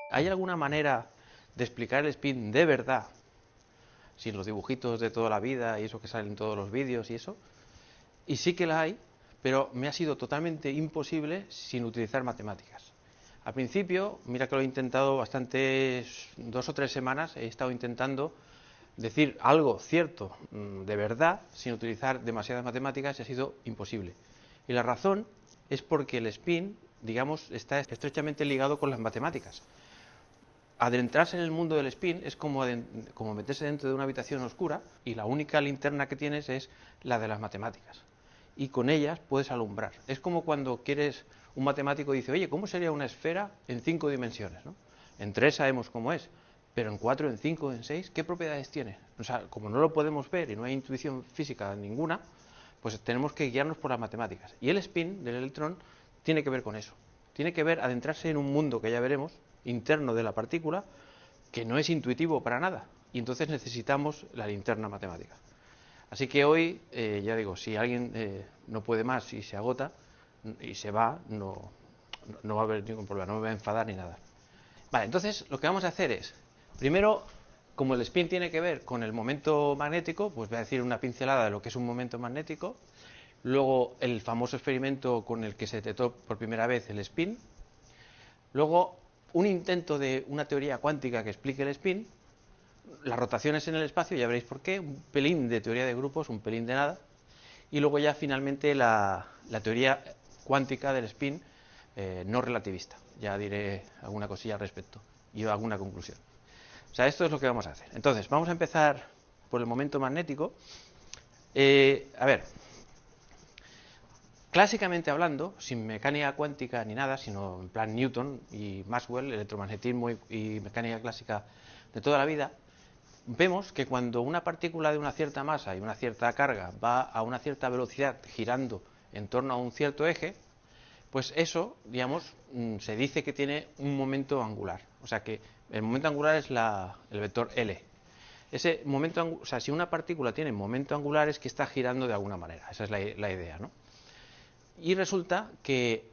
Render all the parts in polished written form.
¿Hay alguna manera de explicar el spin de verdad, sin los dibujitos de toda la vida y eso que sale en todos los vídeos y eso? Y sí que la hay, pero me ha sido totalmente imposible sin utilizar matemáticas. Al principio, mira que lo he intentado bastantes, 2 o 3 semanas, he estado intentando decir algo cierto, de verdad, sin utilizar demasiadas matemáticas, y ha sido imposible. Y la razón es porque el spin, digamos, está estrechamente ligado con las matemáticas. Adentrarse en el mundo del spin es como meterse dentro de una habitación oscura y la única linterna que tienes es la de las matemáticas. Y con ellas puedes alumbrar. Es como cuando quieres, un matemático dice, oye, ¿cómo sería una esfera en 5 dimensiones? ¿No? En 3 sabemos cómo es, pero en 4, en 5, en 6, ¿qué propiedades tiene? O sea, como no lo podemos ver y no hay intuición física ninguna, pues tenemos que guiarnos por las matemáticas. Y el spin del electrón tiene que ver con eso. Tiene que ver adentrarse en un mundo que ya veremos, interno de la partícula, que no es intuitivo para nada. Y entonces necesitamos la linterna matemática. Así que hoy, ya digo, si alguien no puede más y se agota y se va, no va a haber ningún problema, no me va a enfadar ni nada. Vale, entonces lo que vamos a hacer es, primero, como el spin tiene que ver con el momento magnético, pues voy a decir una pincelada de lo que es un momento magnético. Luego el famoso experimento con el que se detectó por primera vez el spin. Luego un intento de una teoría cuántica que explique el spin. Las rotaciones en el espacio, ya veréis por qué. Un pelín de teoría de grupos, un pelín de nada. Y luego ya finalmente la teoría cuántica del spin no relativista. Ya diré alguna cosilla al respecto y alguna conclusión. O sea, esto es lo que vamos a hacer. Entonces, vamos a empezar por el momento magnético. A ver, clásicamente hablando, sin mecánica cuántica ni nada, sino en plan Newton y Maxwell, electromagnetismo y mecánica clásica de toda la vida, vemos que cuando una partícula de una cierta masa y una cierta carga va a una cierta velocidad girando en torno a un cierto eje, pues eso, digamos, se dice que tiene un momento angular. O sea que el momento angular es el vector L. Ese momento, o sea, si una partícula tiene momento angular es que está girando de alguna manera. Esa es la idea, ¿no? Y resulta que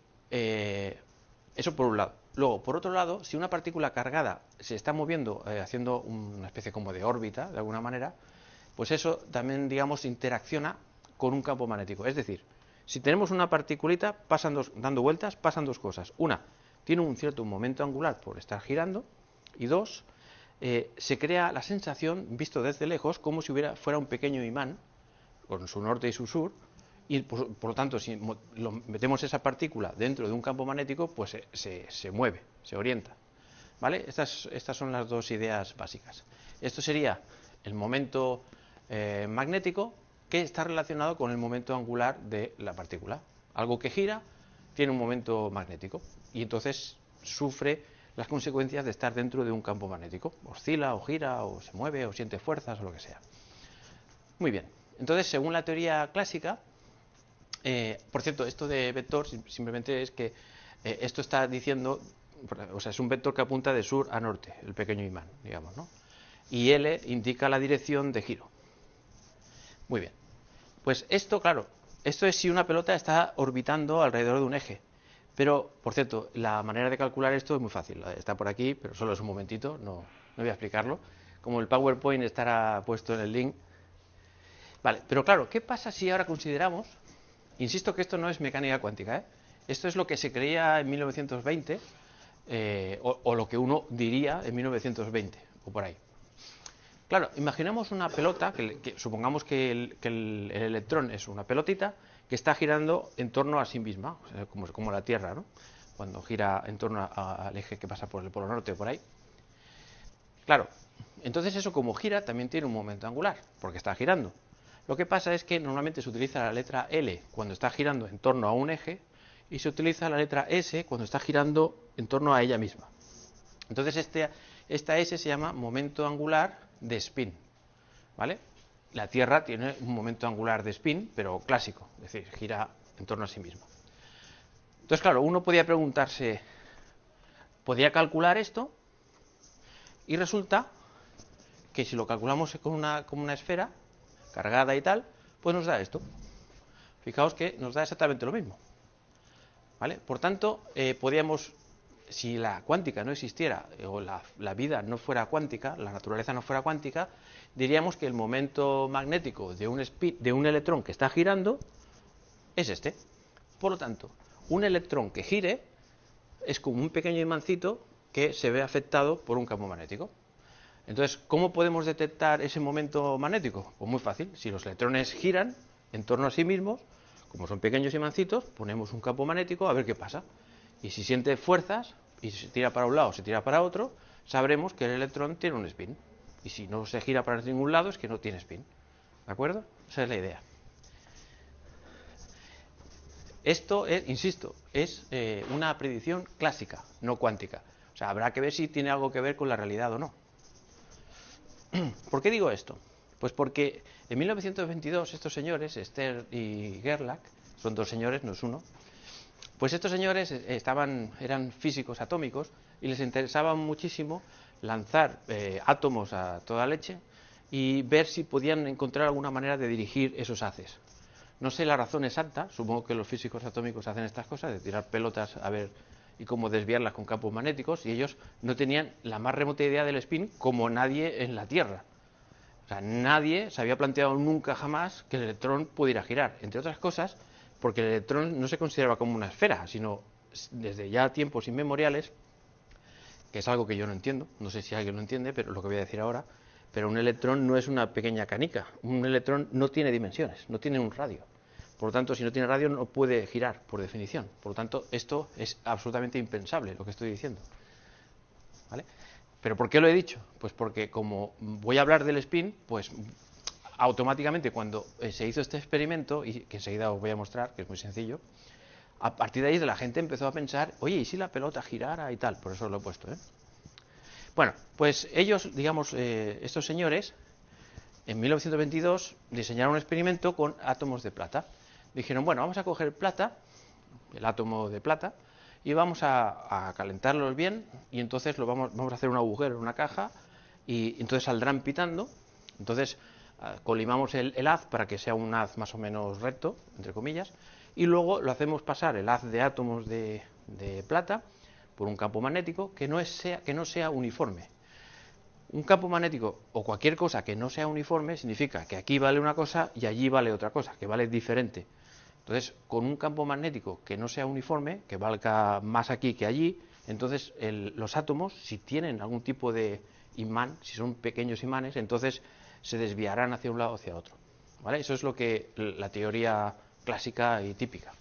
eso por un lado. Luego, por otro lado, si una partícula cargada se está moviendo, haciendo una especie como de órbita, de alguna manera, pues eso también, digamos, interacciona con un campo magnético. Es decir, si tenemos una particulita dando vueltas, pasan dos cosas. Una, tiene un cierto momento angular por estar girando. Y dos, se crea la sensación, visto desde lejos, como si fuera un pequeño imán, con su norte y su sur, y por lo tanto, si metemos esa partícula dentro de un campo magnético, pues se mueve, se orienta. ¿Vale? Estas son las dos ideas básicas. Esto sería el momento magnético que está relacionado con el momento angular de la partícula. Algo que gira tiene un momento magnético y entonces sufre las consecuencias de estar dentro de un campo magnético. Oscila o gira o se mueve o siente fuerzas o lo que sea. Muy bien. Entonces, según la teoría clásica, por cierto, esto de vector simplemente es que esto está diciendo, o sea, es un vector que apunta de sur a norte, el pequeño imán, digamos, ¿no? Y L indica la dirección de giro. Muy bien. Pues esto, claro, esto es si una pelota está orbitando alrededor de un eje. Pero, por cierto, la manera de calcular esto es muy fácil. Está por aquí, pero solo es un momentito, no voy a explicarlo. Como el PowerPoint estará puesto en el link. Vale, pero claro, ¿qué pasa si ahora consideramos? Insisto que esto no es mecánica cuántica, ¿eh? Esto es lo que se creía en 1920, o lo que uno diría en 1920, o por ahí. Claro, imaginemos una pelota, supongamos que el electrón es una pelotita que está girando en torno a sí misma, o sea, como la Tierra, ¿no? Cuando gira en torno al eje que pasa por el polo norte o por ahí. Claro, entonces eso como gira también tiene un momento angular, porque está girando. Lo que pasa es que normalmente se utiliza la letra L cuando está girando en torno a un eje y se utiliza la letra S cuando está girando en torno a ella misma. Entonces esta S se llama momento angular de spin, ¿vale? La Tierra tiene un momento angular de spin, pero clásico, es decir, gira en torno a sí misma. Entonces, claro, uno podía preguntarse, ¿podría calcular esto? Y resulta que si lo calculamos con una esfera cargada y tal, pues nos da esto. Fijaos que nos da exactamente lo mismo. ¿Vale? Por tanto, podríamos si la cuántica no existiera, o la vida no fuera cuántica, la naturaleza no fuera cuántica, diríamos que el momento magnético de un electrón que está girando es este. Por lo tanto, un electrón que gire es como un pequeño imancito que se ve afectado por un campo magnético. Entonces, ¿cómo podemos detectar ese momento magnético? Pues muy fácil. Si los electrones giran en torno a sí mismos, como son pequeños imancitos, ponemos un campo magnético a ver qué pasa. Y si siente fuerzas y se tira para un lado o se tira para otro, sabremos que el electrón tiene un spin. Y si no se gira para ningún lado es que no tiene spin. ¿De acuerdo? Esa es la idea. Esto es, insisto, es una predicción clásica, no cuántica. O sea, habrá que ver si tiene algo que ver con la realidad o no. ¿Por qué digo esto? Pues porque en 1922 estos señores, Stern y Gerlach, son dos señores, no es uno, pues estos señores eran físicos atómicos y les interesaba muchísimo lanzar átomos a toda leche y ver si podían encontrar alguna manera de dirigir esos haces. No sé la razón exacta, supongo que los físicos atómicos hacen estas cosas, de tirar pelotas a ver y cómo desviarlas con campos magnéticos, y ellos no tenían la más remota idea del spin, como nadie en la Tierra. O sea, nadie se había planteado nunca jamás que el electrón pudiera girar, entre otras cosas, porque el electrón no se consideraba como una esfera, sino desde ya tiempos inmemoriales, que es algo que yo no entiendo, no sé si alguien lo entiende, pero lo que voy a decir ahora, pero un electrón no es una pequeña canica, un electrón no tiene dimensiones, no tiene un radio. Por lo tanto, si no tiene radio no puede girar, por definición. Por lo tanto, esto es absolutamente impensable, lo que estoy diciendo. ¿Vale? ¿Pero por qué lo he dicho? Pues porque como voy a hablar del spin, pues automáticamente cuando se hizo este experimento, y que enseguida os voy a mostrar, que es muy sencillo, a partir de ahí la gente empezó a pensar, oye, ¿y si la pelota girara y tal? Por eso lo he puesto, ¿eh? Bueno, pues ellos, digamos, estos señores, en 1922 diseñaron un experimento con átomos de plata. Dijeron, bueno, vamos a coger plata, el átomo de plata, y vamos a calentarlos bien, y entonces vamos a hacer un agujero en una caja, y entonces saldrán pitando. Entonces colimamos el haz para que sea un haz más o menos recto, entre comillas, y luego lo hacemos pasar el haz de átomos de plata por un campo magnético que no sea uniforme. Un campo magnético o cualquier cosa que no sea uniforme significa que aquí vale una cosa y allí vale otra cosa, que vale diferente. Entonces, con un campo magnético que no sea uniforme, que valga más aquí que allí, entonces los átomos, si tienen algún tipo de imán, si son pequeños imanes, entonces se desviarán hacia un lado o hacia otro. ¿Vale? Eso es lo que la teoría clásica y típica.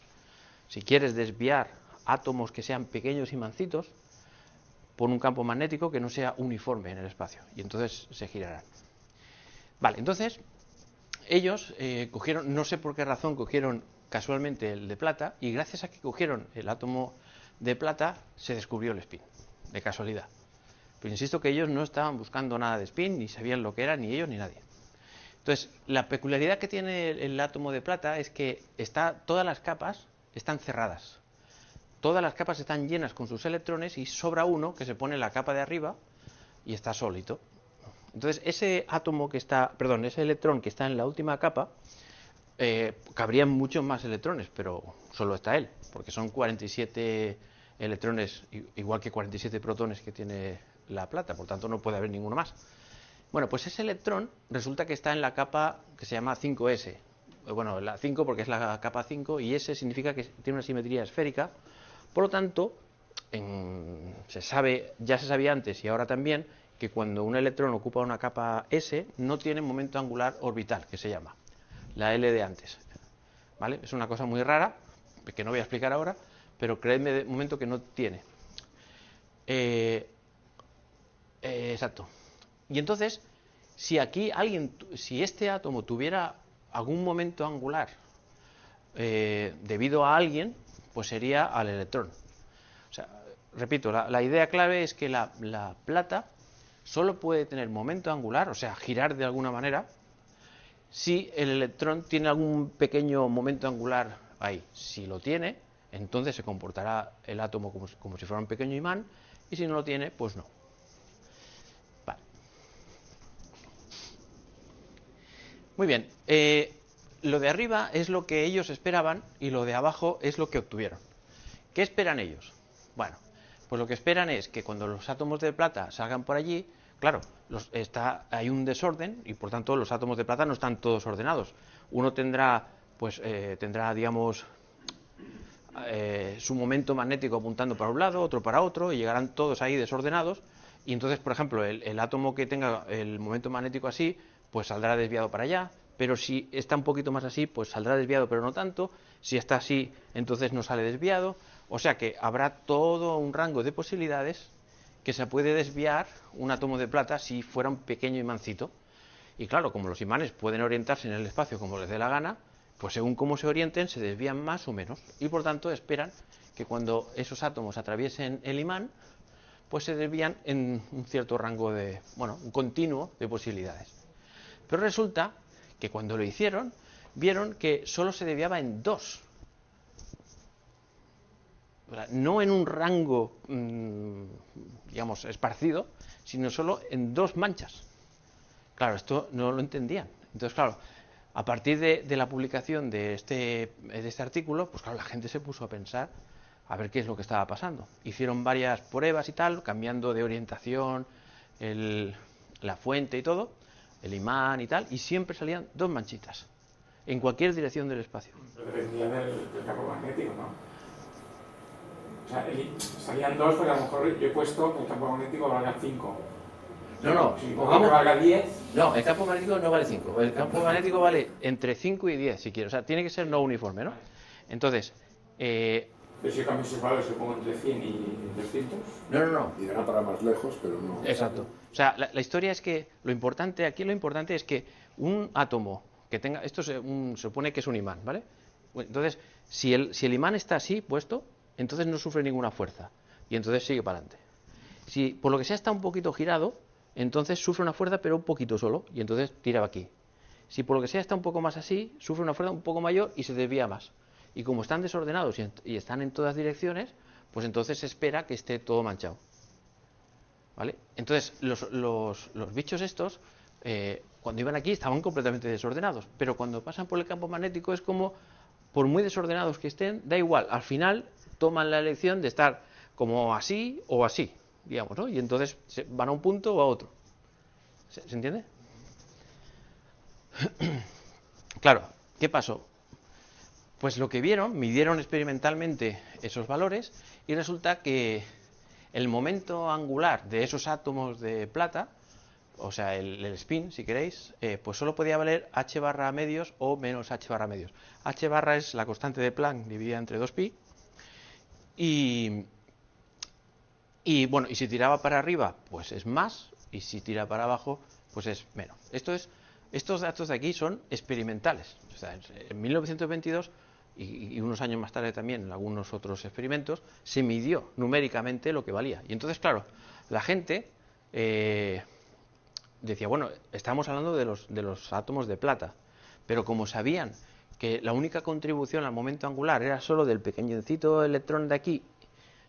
Si quieres desviar átomos que sean pequeños imancitos, pon un campo magnético que no sea uniforme en el espacio y entonces se girarán. Vale, entonces ellos cogieron, no sé por qué razón cogieron casualmente el de plata, y gracias a que cogieron el átomo de plata se descubrió el spin, de casualidad. Pero insisto que ellos no estaban buscando nada de spin, ni sabían lo que era, ni ellos ni nadie. Entonces, la peculiaridad que tiene el átomo de plata es que todas las capas están cerradas. Todas las capas están llenas con sus electrones y sobra uno que se pone en la capa de arriba y está sólido. Entonces, ese electrón que está en la última capa, cabrían muchos más electrones, pero solo está él, porque son 47 electrones, igual que 47 protones que tiene la plata, por tanto no puede haber ninguno más. Bueno, pues ese electrón resulta que está en la capa que se llama 5s. Bueno, la 5 porque es la capa 5 y S significa que tiene una simetría esférica. Por lo tanto, ya se sabía antes y ahora también, que cuando un electrón ocupa una capa S no tiene momento angular orbital, que se llama la L de antes. ¿Vale? Es una cosa muy rara, que no voy a explicar ahora, pero creedme de momento que no tiene. Exacto. Y entonces, si este átomo tuviera algún momento angular debido a alguien, pues sería al electrón. O sea, repito, la idea clave es que la plata solo puede tener momento angular, o sea, girar de alguna manera, si el electrón tiene algún pequeño momento angular ahí. Si lo tiene, entonces se comportará el átomo como si fuera un pequeño imán, y si no lo tiene, pues no. Vale. Muy bien. Lo de arriba es lo que ellos esperaban y lo de abajo es lo que obtuvieron. ¿Qué esperan ellos? Bueno, Pues lo que esperan es que cuando los átomos de plata salgan por allí, claro, hay un desorden y por tanto los átomos de plata no están todos ordenados. Uno tendrá, pues, digamos, su momento magnético apuntando para un lado, otro para otro, y llegarán todos ahí desordenados. Y entonces, por ejemplo, el átomo que tenga el momento magnético así, pues saldrá desviado para allá. Pero si está un poquito más así, pues saldrá desviado, pero no tanto. Si está así, entonces no sale desviado. O sea que habrá todo un rango de posibilidades que se puede desviar un átomo de plata si fuera un pequeño imancito. Y claro, como los imanes pueden orientarse en el espacio como les dé la gana, pues según cómo se orienten se desvían más o menos. Y por tanto esperan que cuando esos átomos atraviesen el imán, pues se desvían en un cierto rango de, bueno, un continuo de posibilidades. Pero resulta que cuando lo hicieron, vieron que solo se desviaba en dos. No en un rango, digamos, esparcido, sino solo en dos manchas. Claro, esto no lo entendían. Entonces, claro, a partir de la publicación de este artículo, pues claro, la gente se puso a pensar a ver qué es lo que estaba pasando. Hicieron varias pruebas y tal, cambiando de orientación la fuente y todo, el imán y tal, y siempre salían dos manchitas, en cualquier dirección del espacio. Dependía del campo magnético, ¿no? O sea, salían dos, porque a lo mejor yo he puesto que el campo magnético valga 5. No, si pongamos que valga 10. No, el campo magnético no vale 5. El campo magnético vale entre 5 y 10, si quieres. O sea, tiene que ser no uniforme, ¿no? Entonces, Pero si yo cambio ese valor, se pongo entre 100 y 200. No. Irá para más lejos, pero no. Exacto. O sea, la historia es que lo importante es que un átomo que tenga, esto se supone que es un imán, ¿vale? Entonces, si el imán está así puesto, entonces no sufre ninguna fuerza y entonces sigue para adelante. Si por lo que sea está un poquito girado, entonces sufre una fuerza pero un poquito solo y entonces tira aquí. Si por lo que sea está un poco más así, sufre una fuerza un poco mayor y se desvía más. Y como están desordenados y están en todas direcciones, pues entonces se espera que esté todo manchado. ¿Vale? Entonces, los bichos estos, cuando iban aquí, estaban completamente desordenados. Pero cuando pasan por el campo magnético es como, por muy desordenados que estén, da igual. Al final toman la elección de estar como así o así, digamos, ¿no? Y entonces van a un punto o a otro. ¿Se entiende? Claro, ¿qué pasó? Pues lo que vieron, midieron experimentalmente esos valores y resulta que el momento angular de esos átomos de plata, o sea, el spin, si queréis, pues solo podía valer h barra medios o menos h barra medios. H barra es la constante de Planck dividida entre 2pi. Y bueno, y si tiraba para arriba, pues es más, y si tira para abajo, pues es menos. Estos datos de aquí son experimentales. O sea, en 1922 y unos años más tarde también en algunos otros experimentos, se midió numéricamente lo que valía. Y entonces, claro, la gente decía, bueno, estamos hablando de los átomos de plata, pero como sabían que la única contribución al momento angular era solo del pequeñecito electrón de aquí,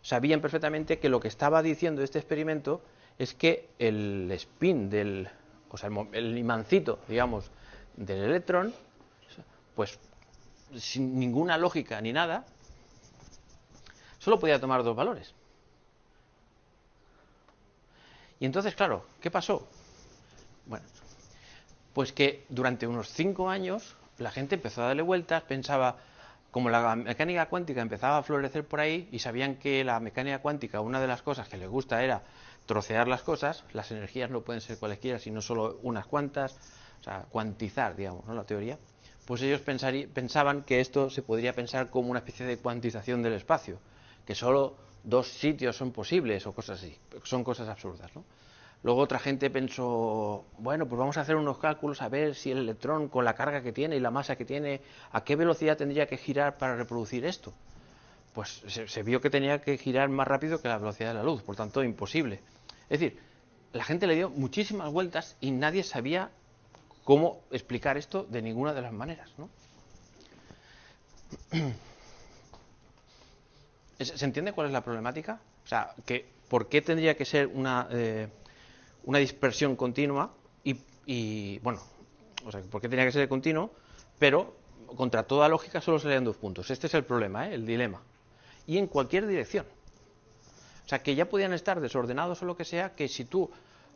sabían perfectamente que lo que estaba diciendo este experimento es que el spin o sea, el imancito, digamos, del electrón, pues sin ninguna lógica ni nada, solo podía tomar dos valores. Y entonces, claro, ¿qué pasó? Bueno, pues que durante unos 5 años la gente empezó a darle vueltas, pensaba, como la mecánica cuántica empezaba a florecer por ahí y sabían que la mecánica cuántica, una de las cosas que les gusta era trocear las cosas, las energías no pueden ser cualesquiera, sino solo unas cuantas, o sea, cuantizar, digamos, ¿no? La teoría. Pues ellos pensaban que esto se podría pensar como una especie de cuantización del espacio, que solo dos sitios son posibles o cosas así, son cosas absurdas, ¿no? Luego otra gente pensó, bueno, pues vamos a hacer unos cálculos a ver si el electrón con la carga que tiene y la masa que tiene, ¿a qué velocidad tendría que girar para reproducir esto? Pues se vio que tenía que girar más rápido que la velocidad de la luz, por tanto imposible. Es decir, la gente le dio muchísimas vueltas y nadie sabía cómo explicar esto de ninguna de las maneras, ¿no? ¿Se entiende cuál es la problemática? O sea, ¿por qué tendría que ser una dispersión continua bueno, o sea, ¿por qué tenía que ser continuo? Pero contra toda lógica solo salían dos puntos. Este es el problema, el dilema. Y en cualquier dirección. O sea, que ya podían estar desordenados o lo que sea, que si tú,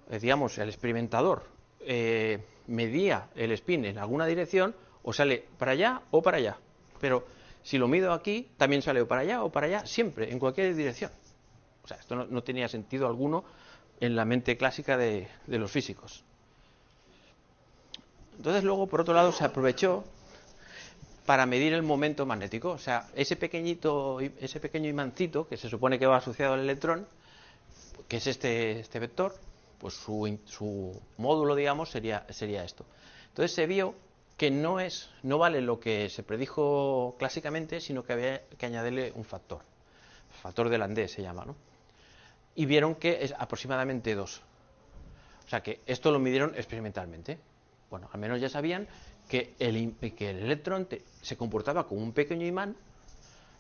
digamos, el experimentador medía el spin en alguna dirección, o sale para allá o para allá. Pero si lo mido aquí, también sale o para allá o para allá, siempre, en cualquier dirección. O sea, esto no tenía sentido alguno en la mente clásica de los físicos. Entonces luego, por otro lado, se aprovechó para medir el momento magnético. O sea, ese pequeño imancito que se supone que va asociado al electrón, que es este vector, pues su módulo, digamos, sería esto. Entonces se vio que no vale lo que se predijo clásicamente, sino que había que añadirle un factor. Factor de Landé se llama, ¿no? Y vieron que es aproximadamente 2. O sea que esto lo midieron experimentalmente. Bueno, al menos ya sabían que el electrón se comportaba como un pequeño imán,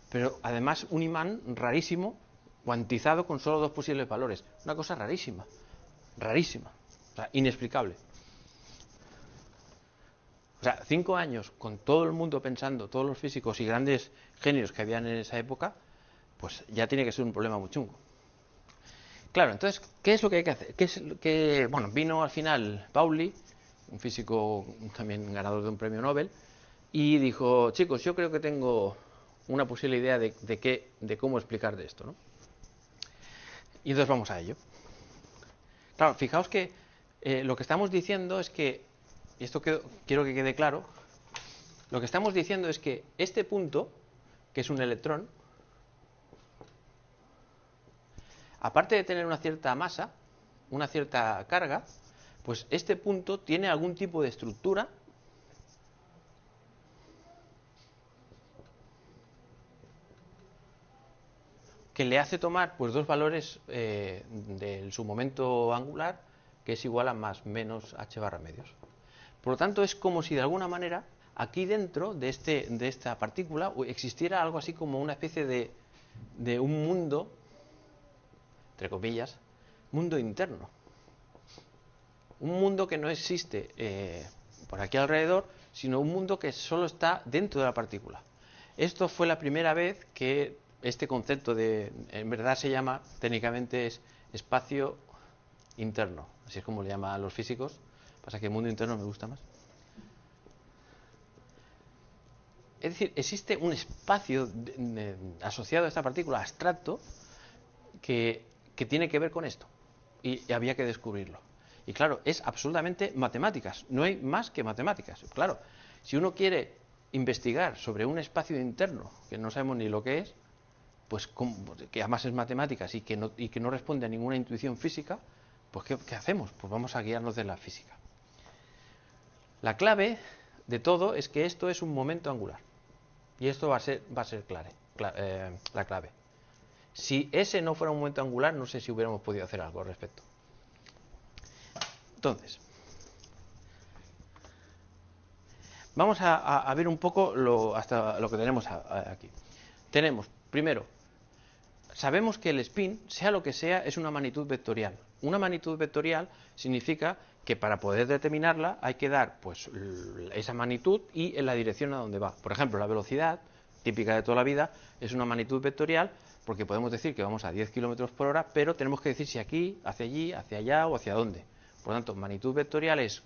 pero además un imán rarísimo, cuantizado con solo 2 posibles valores. Una cosa rarísima, rarísima, o sea, inexplicable. O sea, 5 años con todo el mundo pensando, todos los físicos y grandes genios que habían en esa época, pues ya tiene que ser un problema muy chungo. Claro, entonces, ¿qué es lo que hay que hacer? Bueno, vino al final Pauli, un físico también ganador de un premio Nobel, y dijo, chicos, yo creo que tengo una posible idea de cómo explicar de esto, ¿no? Y entonces vamos a ello. Claro, fijaos que lo que estamos diciendo es que, y esto quiero que quede claro, lo que estamos diciendo es que este punto, que es un electrón, aparte de tener una cierta masa, una cierta carga, pues este punto tiene algún tipo de estructura que le hace tomar pues 2 valores de su momento angular, que es igual a más menos h barra medios. Por lo tanto, es como si de alguna manera aquí dentro de esta partícula existiera algo así como una especie de un mundo, entre comillas, mundo interno. Un mundo que no existe por aquí alrededor, sino un mundo que solo está dentro de la partícula. Esto fue la primera vez que este concepto en verdad se llama, técnicamente es espacio interno, así es como le llaman los físicos, pasa que el mundo interno me gusta más. Es decir, existe un espacio asociado a esta partícula abstracto que tiene que ver con esto, y había que descubrirlo. Y claro, es absolutamente matemáticas, no hay más que matemáticas. Claro, si uno quiere investigar sobre un espacio interno que no sabemos ni lo que es, pues que además es matemáticas y que no responde a ninguna intuición física, pues ¿qué hacemos? Pues vamos a guiarnos de la física. La clave de todo es que esto es un momento angular. Y esto va a ser la clave. Si ese no fuera un momento angular, no sé si hubiéramos podido hacer algo al respecto. Entonces, vamos a ver un poco hasta lo que tenemos aquí. Tenemos, primero, sabemos que el spin, sea lo que sea, es una magnitud vectorial. Una magnitud vectorial significa que para poder determinarla hay que dar pues esa magnitud y en la dirección a donde va. Por ejemplo, la velocidad, típica de toda la vida, es una magnitud vectorial porque podemos decir que vamos a 10 km por hora, pero tenemos que decir si aquí, hacia allí, hacia allá o hacia dónde. Por lo tanto, magnitud vectorial es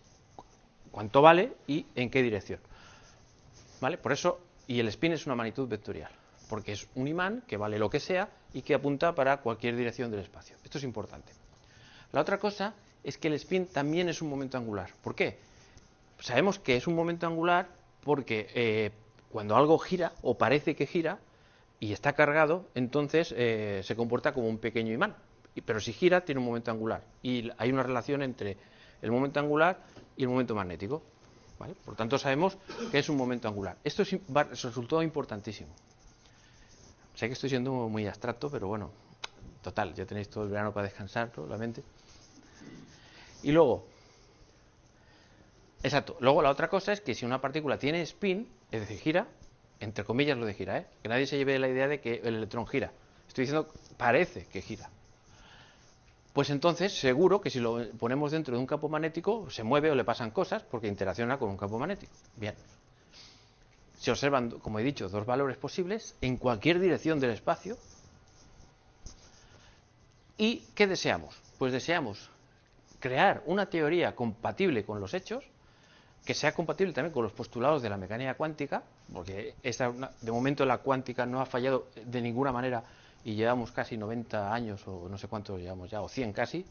cuánto vale y en qué dirección. ¿Vale? Por eso, y el spin es una magnitud vectorial, porque es un imán que vale lo que sea y que apunta para cualquier dirección del espacio. Esto es importante. La otra cosa es que el spin también es un momento angular. ¿Por qué? Sabemos que es un momento angular porque cuando algo gira o parece que gira y está cargado, entonces se comporta como un pequeño imán. Pero si gira, tiene un momento angular. Y hay una relación entre el momento angular y el momento magnético. ¿Vale? Por tanto, sabemos que es un momento angular. Esto resultó importantísimo. Sé que estoy siendo muy abstracto, pero bueno, total, ya tenéis todo el verano para descansar, probablemente. Y luego, exacto, luego la otra cosa es que si una partícula tiene spin, es decir, gira, entre comillas lo de gira, que nadie se lleve la idea de que el electrón gira. Estoy diciendo, parece que gira. Pues entonces, seguro que si lo ponemos dentro de un campo magnético, se mueve o le pasan cosas porque interacciona con un campo magnético. Bien. Se observan, como he dicho, 2 valores posibles en cualquier dirección del espacio. ¿Y qué deseamos? Pues deseamos crear una teoría compatible con los hechos, que sea compatible también con los postulados de la mecánica cuántica, porque de momento la cuántica no ha fallado de ninguna manera y llevamos casi 90 años o no sé cuántos llevamos ya, o 100 casi,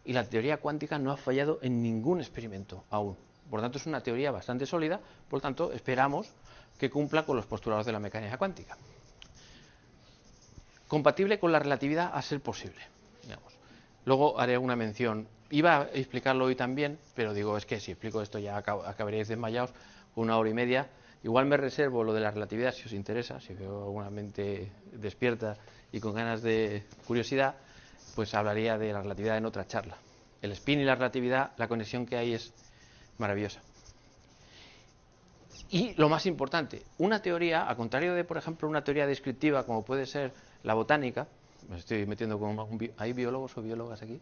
y la teoría cuántica no ha fallado en ningún experimento aún. Por lo tanto, es una teoría bastante sólida, por lo tanto, esperamos que cumpla con los postulados de la mecánica cuántica. Compatible con la relatividad a ser posible, digamos. Luego haré una mención. Iba a explicarlo hoy también, pero digo, es que si explico esto ya acabaréis desmayados con 1 hora y media. Igual me reservo lo de la relatividad si os interesa, si veo alguna mente despierta y con ganas de curiosidad, pues hablaría de la relatividad en otra charla. El spin y la relatividad, la conexión que hay es maravillosa. Y lo más importante, una teoría, a contrario de, por ejemplo, una teoría descriptiva como puede ser la botánica, me estoy metiendo con ¿hay biólogos o biólogas aquí?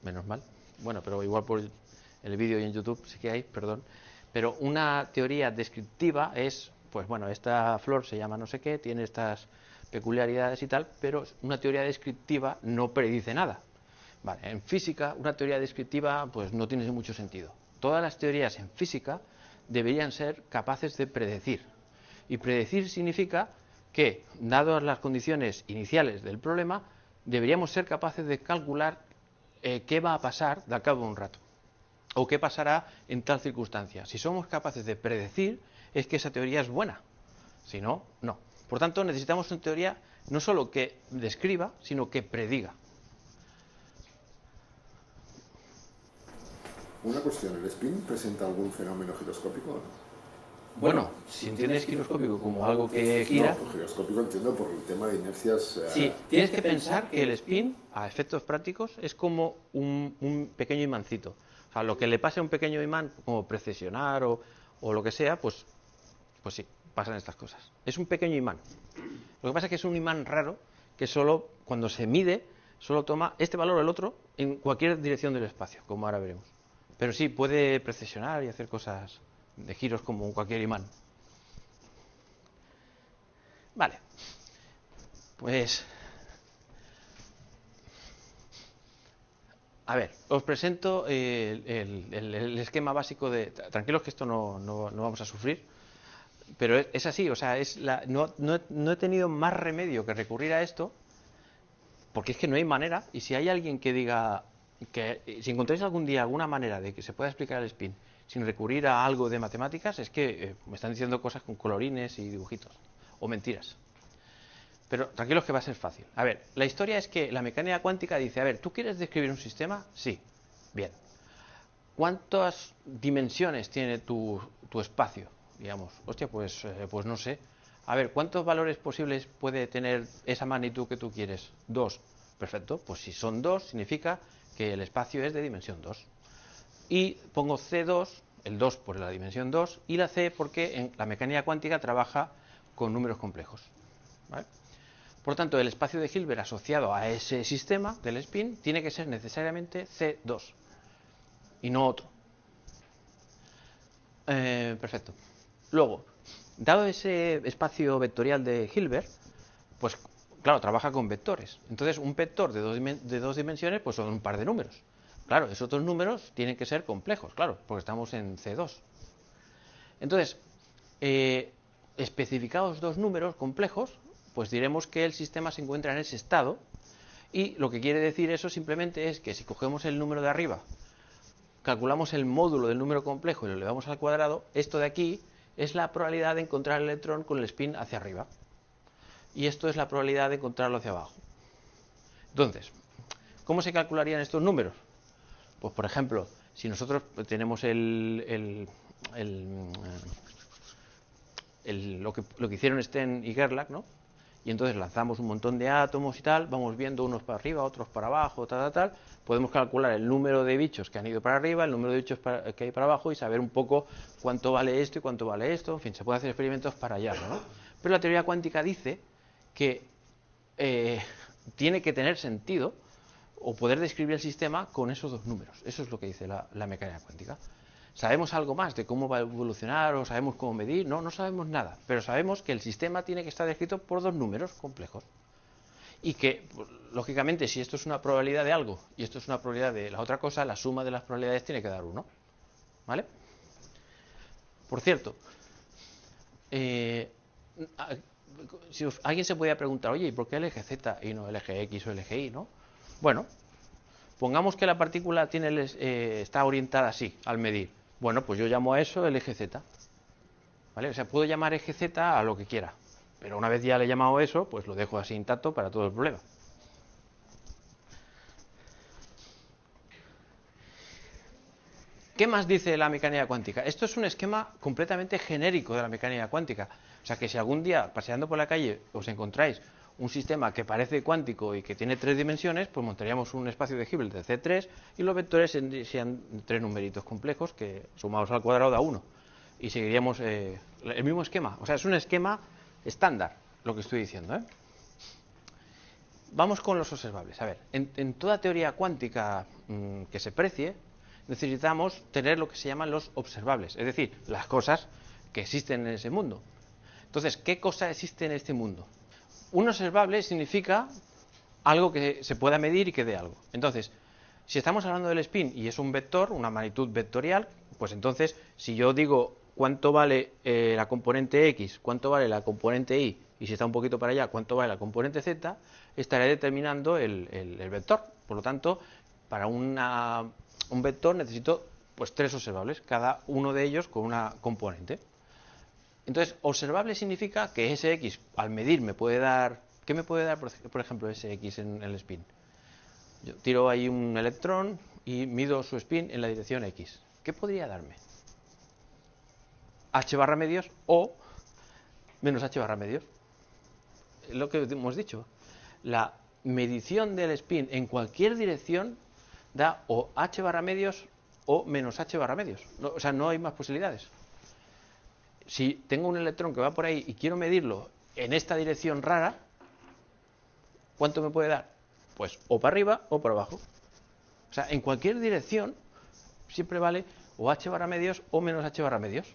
Menos mal. Bueno, pero igual por el vídeo y en YouTube sí que hay, perdón. Pero una teoría descriptiva es, pues bueno, esta flor se llama no sé qué, tiene estas peculiaridades y tal, pero una teoría descriptiva no predice nada. Vale, en física, una teoría descriptiva pues no tiene mucho sentido. Todas las teorías en física deberían ser capaces de predecir. Y predecir significa que, dadas las condiciones iniciales del problema, deberíamos ser capaces de calcular qué va a pasar de al cabo de un rato. O qué pasará en tal circunstancia. Si somos capaces de predecir, es que esa teoría es buena. Si no, no. Por tanto, necesitamos una teoría no solo que describa, sino que prediga. Una cuestión, ¿el spin presenta algún fenómeno giroscópico o no? Bueno, si entiendes giroscópico como algo que gira... No, giroscópico entiendo por el tema de inercias... Sí, tienes que pensar que el spin, a efectos prácticos, es como un pequeño imancito. O sea, lo que le pase a un pequeño imán, como precesionar o lo que sea, pues sí, pasan estas cosas. Es un pequeño imán. Lo que pasa es que es un imán raro que solo, cuando se mide, solo toma este valor o el otro en cualquier dirección del espacio, como ahora veremos. Pero sí, puede precesionar y hacer cosas de giros como cualquier imán. Vale. Pues... A ver, os presento el esquema básico de... Tranquilos que esto no vamos a sufrir, pero es así, o sea, no he tenido más remedio que recurrir a esto, porque es que no hay manera, y si hay alguien que diga que si encontráis algún día alguna manera de que se pueda explicar el spin sin recurrir a algo de matemáticas, es que me están diciendo cosas con colorines y dibujitos, o mentiras. Pero tranquilos que va a ser fácil. A ver, la historia es que la mecánica cuántica dice, a ver, ¿tú quieres describir un sistema? Sí. Bien. ¿Cuántas dimensiones tiene tu espacio? Digamos, hostia, pues no sé. A ver, ¿cuántos valores posibles puede tener esa magnitud que tú quieres? 2. Perfecto. Pues si son 2, significa que el espacio es de dimensión 2. Y pongo C2, el 2 por la dimensión 2, y la C porque en la mecánica cuántica trabaja con números complejos. ¿Vale? Por tanto, el espacio de Hilbert asociado a ese sistema del spin tiene que ser necesariamente C2 y no otro. Perfecto. Luego, dado ese espacio vectorial de Hilbert, pues claro, trabaja con vectores. Entonces, un vector de dos dimensiones pues son un par de números. Claro, esos otros números tienen que ser complejos, claro, porque estamos en C2. Entonces, especificados dos números complejos, pues diremos que el sistema se encuentra en ese estado, y lo que quiere decir eso simplemente es que si cogemos el número de arriba, calculamos el módulo del número complejo y lo elevamos al cuadrado, esto de aquí es la probabilidad de encontrar el electrón con el spin hacia arriba. Y esto es la probabilidad de encontrarlo hacia abajo. Entonces, ¿cómo se calcularían estos números? Pues por ejemplo, si nosotros tenemos lo que hicieron Stern y Gerlach, ¿no? Y entonces lanzamos un montón de átomos y tal, vamos viendo unos para arriba, otros para abajo, tal, podemos calcular el número de bichos que han ido para arriba, el número de bichos que hay para abajo y saber un poco cuánto vale esto y cuánto vale esto, en fin, se puede hacer experimentos para hallarlo, ¿no? Pero la teoría cuántica dice que tiene que tener sentido o poder describir el sistema con esos dos números. Eso es lo que dice la mecánica cuántica. ¿Sabemos algo más de cómo va a evolucionar o sabemos cómo medir? No sabemos nada, pero sabemos que el sistema tiene que estar descrito por dos números complejos. y que, pues, lógicamente, si esto es una probabilidad de algo y esto es una probabilidad de la otra cosa, la suma de las probabilidades tiene que dar 1. ¿Vale? Por cierto, si alguien se podía preguntar, oye, ¿y por qué el eje Z y no el eje X o el eje Y, no? Bueno, pongamos que la partícula está orientada así, al medir. Bueno, pues yo llamo a eso el eje Z. ¿Vale? O sea, puedo llamar eje Z a lo que quiera, pero una vez ya le he llamado eso, pues lo dejo así intacto para todo el problema. ¿Qué más dice la mecánica cuántica? Esto es un esquema completamente genérico de la mecánica cuántica. O sea que si algún día, paseando por la calle, os encontráis un sistema que parece cuántico y que tiene 3 dimensiones, pues montaríamos un espacio de Hubble de C3 y los vectores sean 3 numeritos complejos que sumados al cuadrado da 1. Y seguiríamos el mismo esquema. O sea, es un esquema estándar, lo que estoy diciendo, ¿eh? Vamos con los observables. A ver, en toda teoría cuántica que se precie, necesitamos tener lo que se llaman los observables, es decir, las cosas que existen en ese mundo. Entonces, ¿qué cosa existe en este mundo? Un observable significa algo que se pueda medir y que dé algo. Entonces, si estamos hablando del spin y es un vector, una magnitud vectorial, pues entonces, si yo digo cuánto vale la componente X, cuánto vale la componente Y, y si está un poquito para allá, cuánto vale la componente Z, estaré determinando el vector. Por lo tanto, para un vector necesito pues 3 observables, cada uno de ellos con una componente. Entonces, observable significa que ese X al medir me puede dar... ¿Qué me puede dar, por ejemplo, ese X en el spin? Yo tiro ahí un electrón y mido su spin en la dirección X. ¿Qué podría darme? H barra medios o menos H barra medios. Es lo que hemos dicho. La medición del spin en cualquier dirección da o H barra medios o menos H barra medios. No, o sea, no hay más posibilidades. Si tengo un electrón que va por ahí y quiero medirlo en esta dirección rara, ¿cuánto me puede dar? Pues o para arriba o para abajo. O sea, en cualquier dirección siempre vale o H barra medios o menos H barra medios.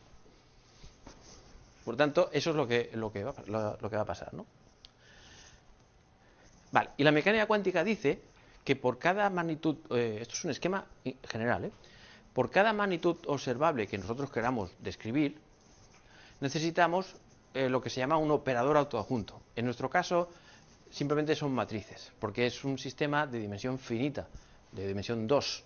Por tanto, eso es lo que va a pasar, ¿no? Vale, y la mecánica cuántica dice que por cada magnitud, esto es un esquema general, por cada magnitud observable que nosotros queramos describir, necesitamos lo que se llama un operador autoadjunto. En nuestro caso, simplemente son matrices, porque es un sistema de dimensión finita, de dimensión 2.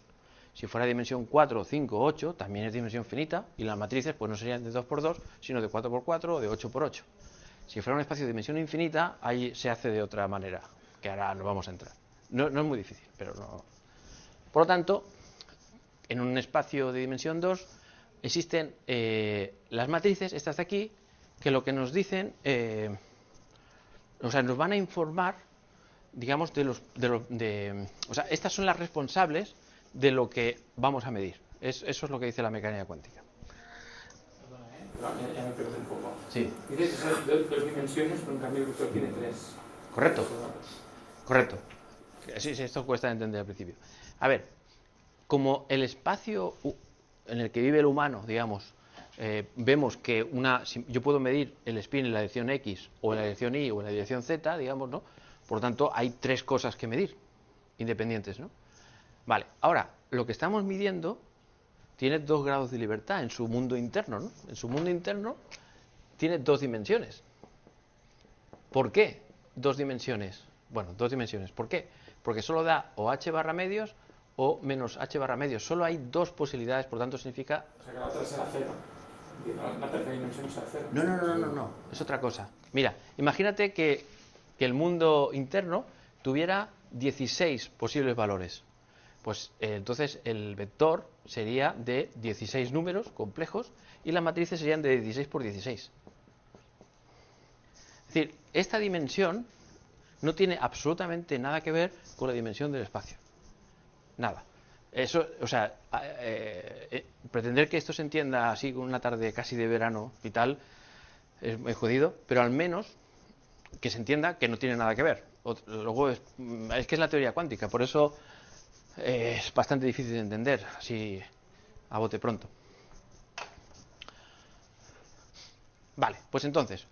Si fuera dimensión 4, 5, 8, también es dimensión finita, y las matrices pues no serían de 2 por 2, sino de 4 por 4 o de 8 por 8. Si fuera un espacio de dimensión infinita, ahí se hace de otra manera, que ahora no vamos a entrar. No es muy difícil, pero no. Por lo tanto, en un espacio de dimensión 2 existen las matrices, estas de aquí, que lo que nos dicen, o sea, nos van a informar, digamos, o sea, estas son las responsables de lo que vamos a medir. Eso es lo que dice la mecánica cuántica. Perdona, ya me perdí un poco. Sí. Dices que son 2 dimensiones, pero en cambio el vector tiene 3. Correcto. Correcto. Sí, esto cuesta entender al principio. A ver, como el espacio en el que vive el humano, digamos, vemos que yo puedo medir el spin en la dirección X, o en la dirección Y, o en la dirección Z, digamos, ¿no? Por lo tanto, hay 3 cosas que medir, independientes, ¿no? Vale, ahora, lo que estamos midiendo tiene 2 grados de libertad en su mundo interno, ¿no? En su mundo interno tiene 2 dimensiones. ¿Por qué 2 dimensiones? Bueno, 2 dimensiones. ¿Por qué? Porque solo da o H barra medios o menos H barra medios. Solo hay 2 posibilidades, por tanto significa... O sea que la otra será 0. La tercera dimensión será 0. No. Es otra cosa. Mira, imagínate que el mundo interno tuviera 16 posibles valores. Pues entonces el vector sería de 16 números complejos y las matrices serían de 16 por 16. Es decir, esta dimensión no tiene absolutamente nada que ver con la dimensión del espacio. Nada. Eso, o sea, pretender que esto se entienda así con una tarde casi de verano y tal, es muy jodido, pero al menos que se entienda que no tiene nada que ver. Luego es que es la teoría cuántica, por eso es bastante difícil de entender, así a bote pronto. Vale, pues entonces,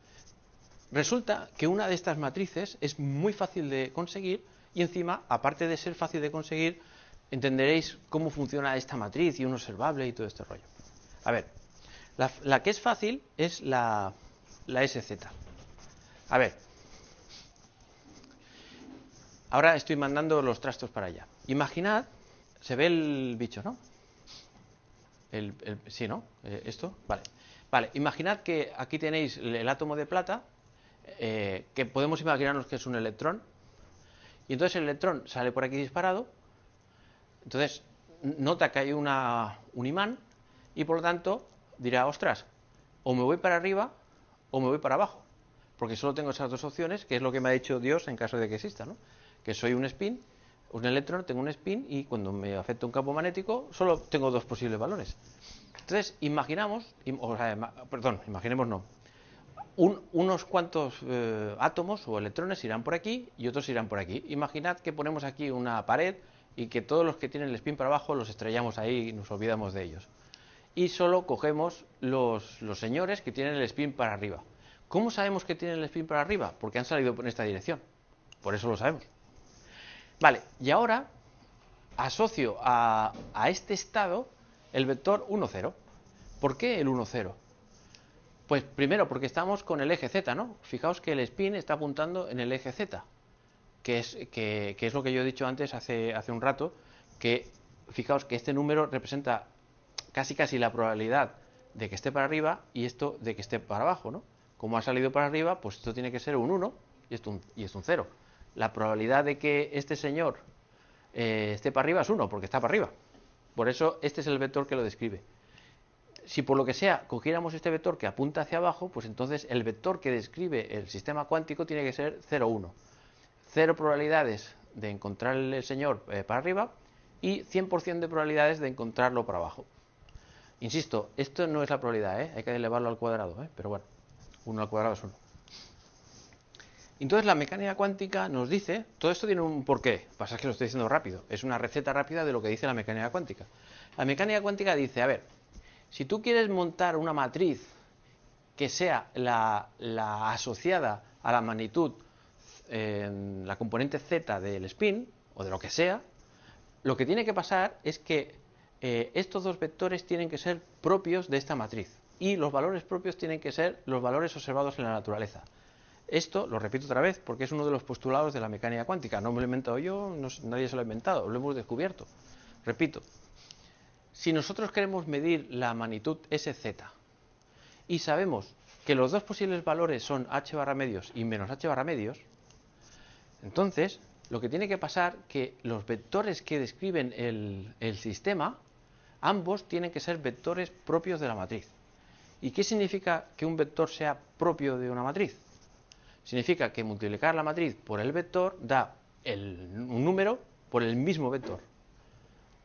resulta que una de estas matrices es muy fácil de conseguir y encima, aparte de ser fácil de conseguir, entenderéis cómo funciona esta matriz y un observable y todo este rollo. A ver, la que es fácil es la SZ. A ver, ahora estoy mandando los trastos para allá. Imaginad, se ve el bicho, ¿no? Sí, ¿no? ¿Esto? Vale. Vale, imaginad que aquí tenéis el átomo de plata, que podemos imaginarnos que es un electrón, y entonces el electrón sale por aquí disparado, entonces nota que hay un imán, y por lo tanto dirá, ostras, o me voy para arriba o me voy para abajo, porque solo tengo esas dos opciones, que es lo que me ha dicho Dios en caso de que exista, ¿no? Que soy un spin, un electrón, tengo un spin, y cuando me afecta un campo magnético solo tengo dos posibles valores. Entonces, imaginemos no, unos cuantos átomos o electrones irán por aquí y otros irán por aquí. Imaginad que ponemos aquí una pared y que todos los que tienen el spin para abajo los estrellamos ahí y nos olvidamos de ellos. Y solo cogemos los señores que tienen el spin para arriba. ¿Cómo sabemos que tienen el spin para arriba? Porque han salido en esta dirección. Por eso lo sabemos. Vale, y ahora asocio a este estado el vector 1, 0. ¿Por qué el 1, 0? Pues primero porque estamos con el eje Z, ¿no? Fijaos que el spin está apuntando en el eje Z, que es lo que yo he dicho antes hace un rato, que fijaos que este número representa casi la probabilidad de que esté para arriba y esto de que esté para abajo, ¿no? Como ha salido para arriba, pues esto tiene que ser un 1 y esto un 0. La probabilidad de que este señor esté para arriba es 1, porque está para arriba. Por eso este es el vector que lo describe. Si por lo que sea cogiéramos este vector que apunta hacia abajo, pues entonces el vector que describe el sistema cuántico tiene que ser 0, 1. 0 probabilidades de encontrar el señor para arriba y 100% de probabilidades de encontrarlo para abajo. Insisto, esto no es la probabilidad, hay que elevarlo al cuadrado, pero bueno, 1 al cuadrado es 1. Entonces la mecánica cuántica nos dice, todo esto tiene un porqué, pasa que lo estoy diciendo rápido, es una receta rápida de lo que dice la mecánica cuántica. La mecánica cuántica dice, a ver, si tú quieres montar una matriz que sea la asociada a la magnitud, la componente z del spin, o de lo que sea, lo que tiene que pasar es que estos dos vectores tienen que ser propios de esta matriz, y los valores propios tienen que ser los valores observados en la naturaleza. Esto, lo repito otra vez, porque es uno de los postulados de la mecánica cuántica. No me lo he inventado yo, nadie se lo ha inventado, lo hemos descubierto. Repito, si nosotros queremos medir la magnitud SZ y sabemos que los dos posibles valores son h barra medios y menos h barra medios, entonces lo que tiene que pasar es que los vectores que describen el sistema, ambos tienen que ser vectores propios de la matriz. ¿Y qué significa que un vector sea propio de una matriz? Significa que multiplicar la matriz por el vector da un número por el mismo vector.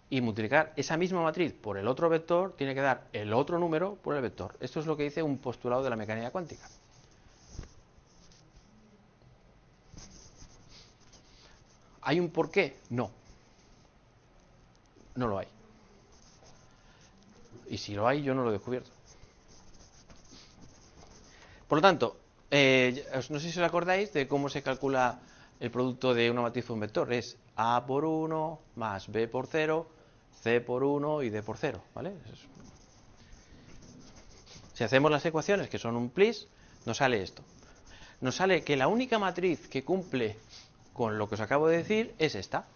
Y multiplicar esa misma matriz por el otro vector tiene que dar el otro número por el vector. Esto es lo que dice un postulado de la mecánica cuántica. ¿Hay un porqué? No. No lo hay. Y si lo hay, yo no lo he descubierto. Por lo tanto, no sé si os acordáis de cómo se calcula el producto de una matriz por un vector. Es A por 1 más B por 0, C por 1 y D por 0, ¿vale? Si hacemos las ecuaciones, que son un plis, nos sale esto. Nos sale que la única matriz que cumple con lo que os acabo de decir es esta.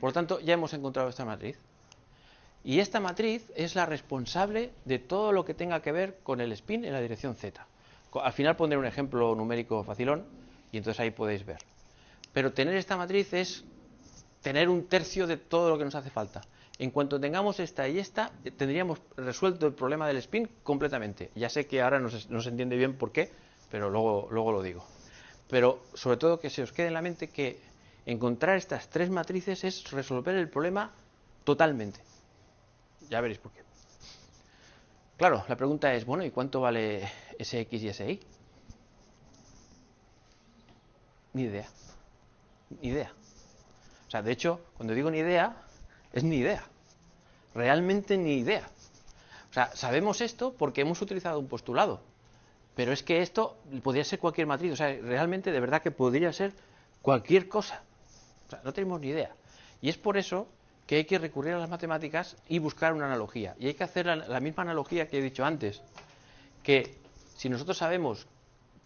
Por lo tanto, ya hemos encontrado esta matriz. Y esta matriz es la responsable de todo lo que tenga que ver con el spin en la dirección Z. Al final pondré un ejemplo numérico facilón y entonces ahí podéis ver. Pero tener esta matriz es tener un tercio de todo lo que nos hace falta. En cuanto tengamos esta y esta, tendríamos resuelto el problema del spin completamente. Ya sé que ahora no se entiende bien por qué, pero luego lo digo. Pero sobre todo que se os quede en la mente que encontrar estas tres matrices es resolver el problema totalmente. Ya veréis por qué. Claro, la pregunta es, bueno, ¿y cuánto vale ese X y ese Y? Ni idea. Ni idea. O sea, de hecho, cuando digo ni idea, es ni idea. Realmente ni idea. O sea, sabemos esto porque hemos utilizado un postulado. Pero es que esto podría ser cualquier matriz, o sea, realmente de verdad que podría ser cualquier cosa. O sea, no tenemos ni idea. Y es por eso que hay que recurrir a las matemáticas y buscar una analogía. Y hay que hacer la misma analogía que he dicho antes, que si nosotros sabemos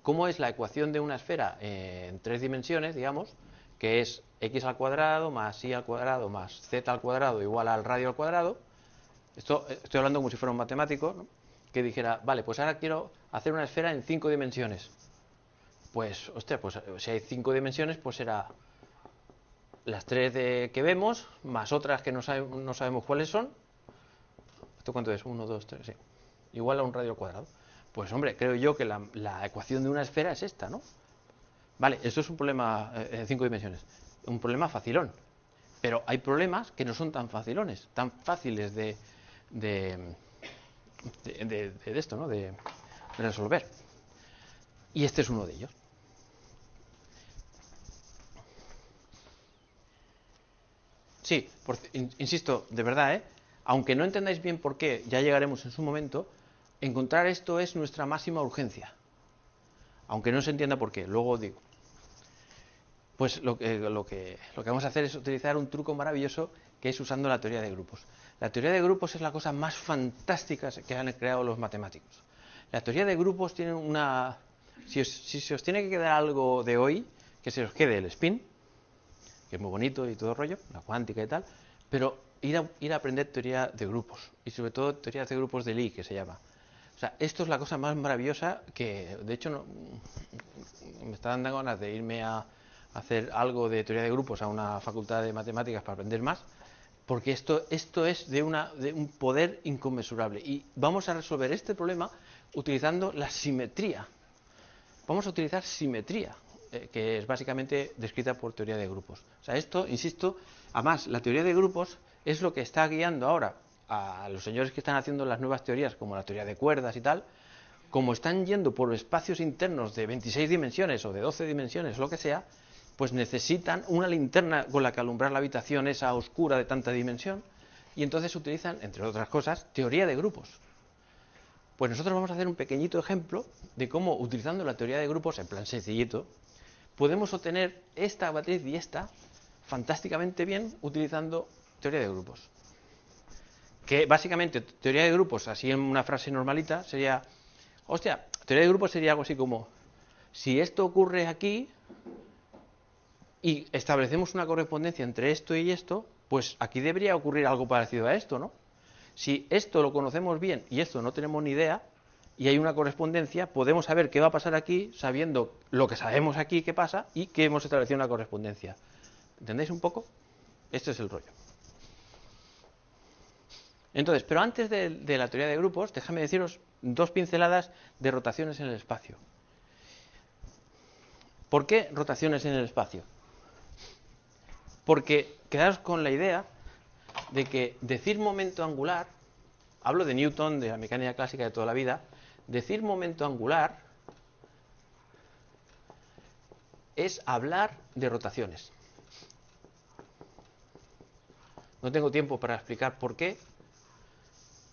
cómo es la ecuación de una esfera en 3 dimensiones, digamos, que es x al cuadrado más y al cuadrado más z al cuadrado igual al radio al cuadrado, esto estoy hablando como si fuera un matemático, ¿no?, que dijera, vale, pues ahora quiero hacer una esfera en 5 dimensiones. Pues, hostia, pues si hay 5 dimensiones, pues será las 3 que vemos, más otras que no sabemos cuáles son. ¿Esto cuánto es? 1, 2, 3, sí. Igual a un radio al cuadrado. Pues hombre, creo yo que la ecuación de una esfera es esta, ¿no? Vale, esto es un problema en 5 dimensiones. Un problema facilón. Pero hay problemas que no son tan facilones, tan fáciles de esto, ¿no?, de resolver. Y este es uno de ellos. Sí, insisto, de verdad, aunque no entendáis bien por qué, ya llegaremos en su momento, encontrar esto es nuestra máxima urgencia. Aunque no se entienda por qué, luego os digo. Pues lo que vamos a hacer es utilizar un truco maravilloso que es usando la teoría de grupos. La teoría de grupos es la cosa más fantástica que han creado los matemáticos. La teoría de grupos tiene una... Si se os tiene que quedar algo de hoy, que se os quede el spin, que es muy bonito y todo el rollo, la cuántica y tal, pero ir a aprender teoría de grupos, y sobre todo teorías de grupos de Lie, que se llama. O sea, esto es la cosa más maravillosa que, de hecho, me está dando ganas de irme a hacer algo de teoría de grupos a una facultad de matemáticas para aprender más, porque esto es de un poder inconmensurable. Y vamos a resolver este problema utilizando la simetría. Vamos a utilizar simetría, que es básicamente descrita por teoría de grupos. O sea, esto, insisto, además, la teoría de grupos es lo que está guiando ahora a los señores que están haciendo las nuevas teorías, como la teoría de cuerdas y tal, como están yendo por espacios internos de 26 dimensiones o de 12 dimensiones, lo que sea, pues necesitan una linterna con la que alumbrar la habitación esa oscura de tanta dimensión, y entonces utilizan, entre otras cosas, teoría de grupos. Pues nosotros vamos a hacer un pequeñito ejemplo de cómo, utilizando la teoría de grupos, en plan sencillito, podemos obtener esta matriz y esta fantásticamente bien utilizando teoría de grupos. Que básicamente, teoría de grupos, así en una frase normalita, sería, hostia, teoría de grupos sería algo así como, si esto ocurre aquí y establecemos una correspondencia entre esto y esto, pues aquí debería ocurrir algo parecido a esto, ¿no? Si esto lo conocemos bien y esto no tenemos ni idea, y hay una correspondencia, podemos saber qué va a pasar aquí sabiendo lo que sabemos aquí que pasa y que hemos establecido una correspondencia. ¿Entendéis un poco? Este es el rollo. Entonces, pero antes de la teoría de grupos, déjame deciros 2 pinceladas de rotaciones en el espacio. ¿Por qué rotaciones en el espacio? Porque quedaos con la idea de que decir momento angular, hablo de Newton, de la mecánica clásica de toda la vida, decir momento angular es hablar de rotaciones. No tengo tiempo para explicar por qué,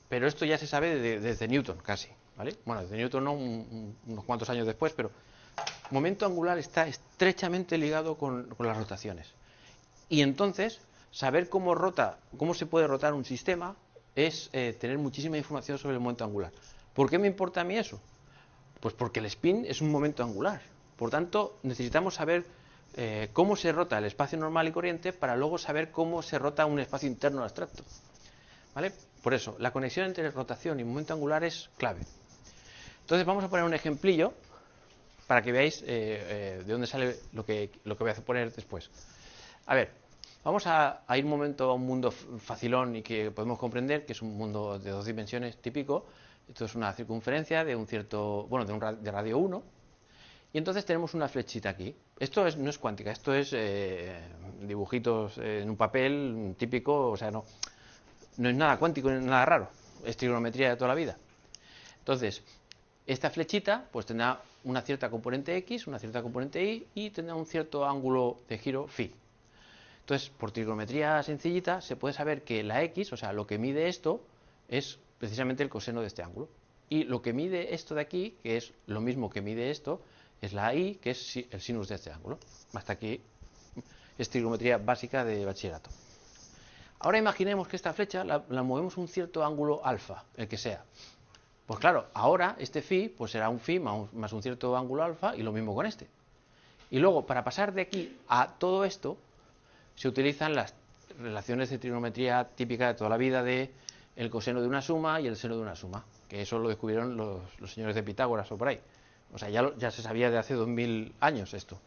pero esto ya se sabe desde Newton casi, ¿vale? Bueno, desde Newton no, unos cuantos años después, pero momento angular está estrechamente ligado con las rotaciones. Y entonces, saber cómo se puede rotar un sistema es tener muchísima información sobre el momento angular. ¿Por qué me importa a mí eso? Pues porque el spin es un momento angular. Por tanto, necesitamos saber cómo se rota el espacio normal y corriente para luego saber cómo se rota un espacio interno abstracto. ¿Vale? Por eso, la conexión entre rotación y momento angular es clave. Entonces vamos a poner un ejemplillo para que veáis de dónde sale lo que voy a poner después. A ver, vamos a ir un momento a un mundo facilón y que podemos comprender, que es un mundo de 2 dimensiones típico. Esto es una circunferencia de un cierto, bueno, de radio 1. Y entonces tenemos una flechita aquí. Esto no es cuántica, esto es dibujitos en un papel típico, o sea, no es nada cuántico, no es nada raro. Es trigonometría de toda la vida. Entonces, esta flechita pues tendrá una cierta componente x, una cierta componente y tendrá un cierto ángulo de giro phi. Entonces, por trigonometría sencillita, se puede saber que la x, o sea, lo que mide esto, es precisamente el coseno de este ángulo. Y lo que mide esto de aquí, que es lo mismo que mide esto, es la I, que es el sinus de este ángulo. Hasta aquí es trigonometría básica de bachillerato. Ahora imaginemos que esta flecha la movemos un cierto ángulo alfa, el que sea. Pues claro, ahora este phi pues será un phi más un cierto ángulo alfa, y lo mismo con este. Y luego, para pasar de aquí a todo esto, se utilizan las relaciones de trigonometría típica de toda la vida de el coseno de una suma y el seno de una suma, que eso lo descubrieron los señores de Pitágoras o por ahí. O sea, ya se sabía de hace 2000 años esto.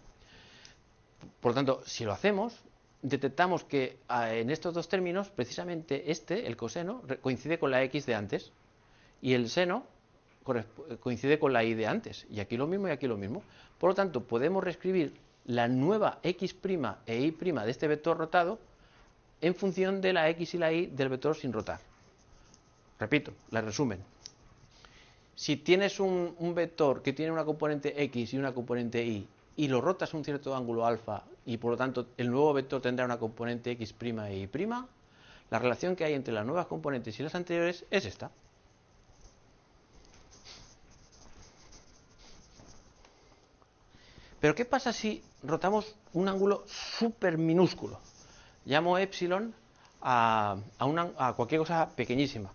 Por lo tanto, si lo hacemos, detectamos que en estos dos términos, precisamente el coseno, coincide con la x de antes, y el seno coincide con la y de antes, y aquí lo mismo y aquí lo mismo. Por lo tanto, podemos reescribir la nueva x' e y' de este vector rotado en función de la x y la y del vector sin rotar. Repito, la resumen. Si tienes un vector que tiene una componente x y una componente y lo rotas a un cierto ángulo alfa, y por lo tanto el nuevo vector tendrá una componente x' e y', la relación que hay entre las nuevas componentes y las anteriores es esta. Pero ¿qué pasa si rotamos un ángulo súper minúsculo? Llamo epsilon a cualquier cosa pequeñísima.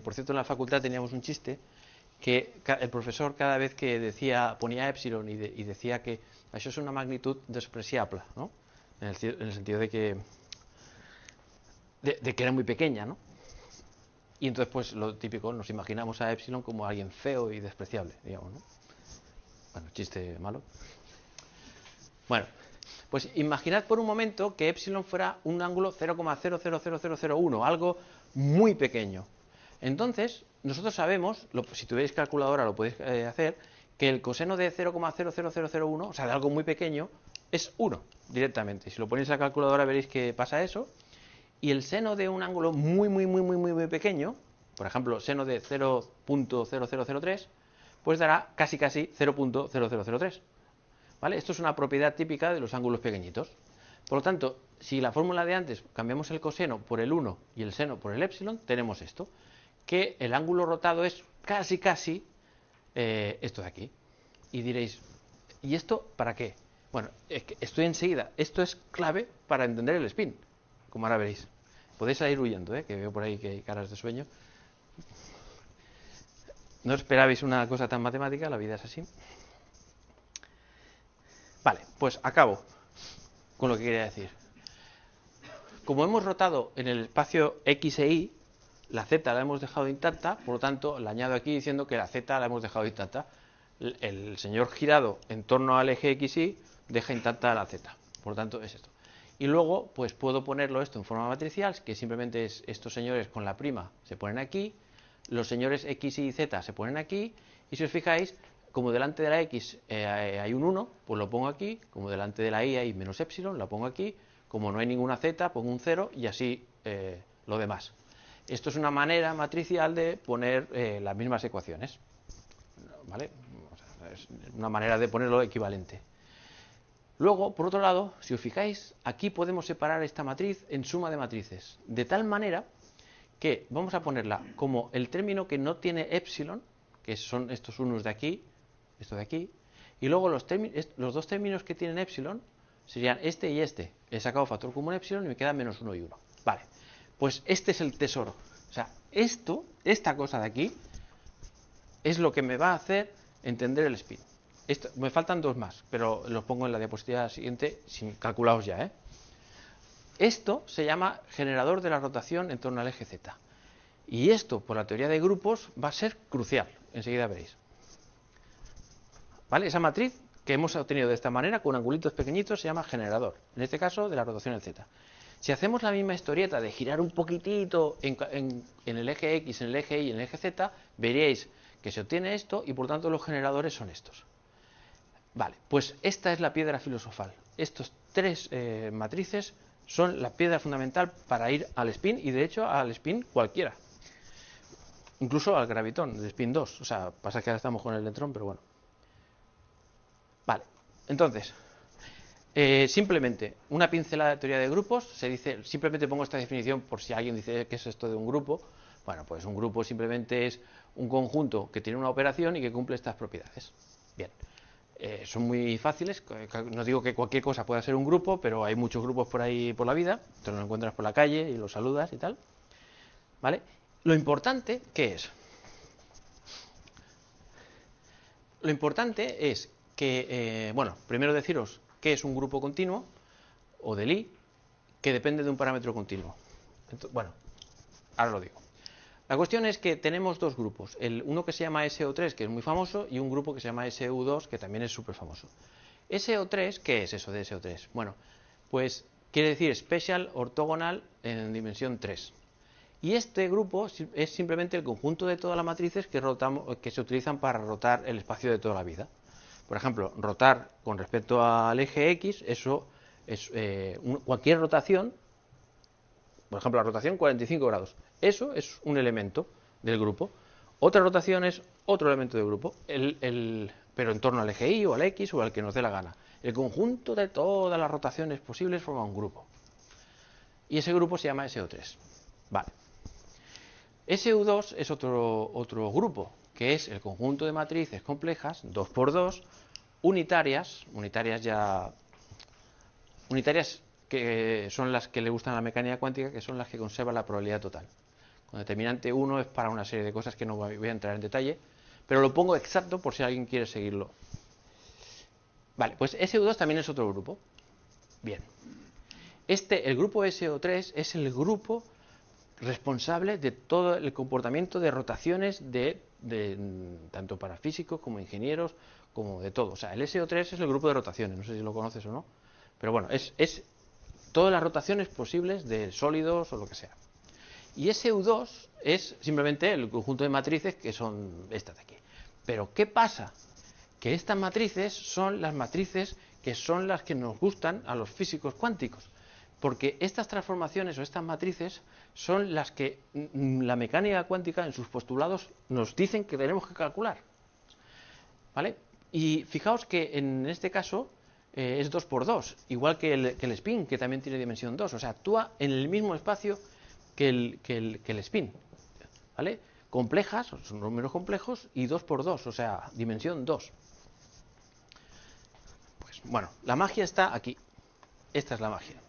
Por cierto, en la facultad teníamos un chiste que el profesor, cada vez que ponía epsilon y decía que eso es una magnitud despreciable, ¿no? En el sentido de que era muy pequeña, ¿no? Y entonces, pues lo típico, nos imaginamos a epsilon como alguien feo y despreciable, digamos, ¿no? Bueno, chiste malo. Bueno, pues imaginad por un momento que epsilon fuera un ángulo 0,000001, algo muy pequeño. Entonces, nosotros sabemos, si tuvierais calculadora lo podéis hacer, que el coseno de 0,00001, o sea, de algo muy pequeño, es 1 directamente. Si lo ponéis a la calculadora veréis que pasa eso. Y el seno de un ángulo muy pequeño, por ejemplo, seno de 0.0003, pues dará casi 0.0003. ¿Vale? Esto es una propiedad típica de los ángulos pequeñitos. Por lo tanto, si la fórmula de antes cambiamos el coseno por el 1 y el seno por el epsilon, tenemos esto, que el ángulo rotado es casi esto de aquí. Y diréis, ¿y esto para qué? Bueno, es que estoy enseguida. Esto es clave para entender el spin, como ahora veréis. Podéis salir huyendo, que veo por ahí que hay caras de sueño. No esperabais una cosa tan matemática, la vida es así. Vale, pues acabo con lo que quería decir. Como hemos rotado en el espacio x e y, la z la hemos dejado intacta, por lo tanto, la añado aquí diciendo que la z la hemos dejado intacta. El señor girado en torno al eje x y deja intacta la z. Por lo tanto, es esto. Y luego, pues puedo ponerlo esto en forma matricial, que simplemente es estos señores con la prima se ponen aquí, los señores x y z se ponen aquí, y si os fijáis, como delante de la x hay un 1, pues lo pongo aquí, como delante de la y hay menos epsilon, la pongo aquí, como no hay ninguna z, pongo un 0 y así lo demás. Esto es una manera matricial de poner las mismas ecuaciones, ¿vale? O sea, es una manera de ponerlo equivalente. Luego, por otro lado, si os fijáis, aquí podemos separar esta matriz en suma de matrices, de tal manera que vamos a ponerla como el término que no tiene epsilon, que son estos unos de aquí, esto de aquí, y luego los dos términos que tienen epsilon serían este y este. He sacado factor común epsilon y me queda menos 1 y 1. Vale, pues este es el tesoro. O sea, esta cosa de aquí, es lo que me va a hacer entender el spin. Me faltan dos más, pero los pongo en la diapositiva siguiente, calculaos ya, Esto se llama generador de la rotación en torno al eje Z. Y esto, por la teoría de grupos, va a ser crucial. Enseguida veréis. ¿Vale? Esa matriz que hemos obtenido de esta manera, con angulitos pequeñitos, se llama generador. En este caso, de la rotación en Z. Si hacemos la misma historieta de girar un poquitito en el eje X, en el eje Y y en el eje Z, veréis que se obtiene esto y por tanto los generadores son estos. Vale, pues esta es la piedra filosofal. Estos tres matrices son la piedra fundamental para ir al spin y de hecho al spin cualquiera. Incluso al gravitón, el spin 2. O sea, pasa que ahora estamos con el electrón, pero bueno. Vale, entonces, simplemente una pincelada de teoría de grupos. Se dice, simplemente pongo esta definición por si alguien dice qué es esto de un grupo. Bueno, pues un grupo simplemente es un conjunto que tiene una operación y que cumple estas propiedades. Bien, son muy fáciles, no digo que cualquier cosa pueda ser un grupo, pero hay muchos grupos por ahí por la vida, te los encuentras por la calle y los saludas y tal. ¿Vale? Lo importante, ¿qué es? Lo importante es que, bueno, primero deciros qué es un grupo continuo, o de Lie, que depende de un parámetro continuo. Entonces, bueno, ahora lo digo. La cuestión es que tenemos dos grupos, uno que se llama SO3, que es muy famoso, y un grupo que se llama SU2, que también es súper famoso. SO3, ¿qué es eso de SO3? Bueno, pues quiere decir Special Orthogonal en dimensión 3. Y este grupo es simplemente el conjunto de todas las matrices que se utilizan para rotar el espacio de toda la vida. Por ejemplo, rotar con respecto al eje X, eso es cualquier rotación, por ejemplo, la rotación 45 grados. Eso es un elemento del grupo. Otra rotación es otro elemento del grupo, pero en torno al eje Y o al X o al que nos dé la gana. El conjunto de todas las rotaciones posibles forma un grupo. Y ese grupo se llama SO3. Vale. SU2 es otro grupo, que es el conjunto de matrices complejas, 2 por 2, unitarias que son las que le gustan a la mecánica cuántica, que son las que conservan la probabilidad total. Con determinante 1 es para una serie de cosas que no voy a entrar en detalle, pero lo pongo exacto por si alguien quiere seguirlo. Vale, pues SU2 también es otro grupo. Bien. El grupo SO3 es el grupo responsable de todo el comportamiento de rotaciones tanto para físicos como ingenieros, como de todo. O sea, el SO3 es el grupo de rotaciones, no sé si lo conoces o no, pero bueno, es todas las rotaciones posibles de sólidos o lo que sea. Y SU2 es simplemente el conjunto de matrices que son estas de aquí. Pero ¿qué pasa? Que estas matrices son las matrices que son las que nos gustan a los físicos cuánticos. Porque estas transformaciones o estas matrices son las que la mecánica cuántica en sus postulados nos dicen que tenemos que calcular. ¿Vale? Y fijaos que en este caso es 2 por 2, igual que el spin, que también tiene dimensión 2. O sea, actúa en el mismo espacio que el spin. ¿Vale? Complejas, son números complejos, y 2 por 2, o sea, dimensión 2. Pues bueno, la magia está aquí. Esta es la magia.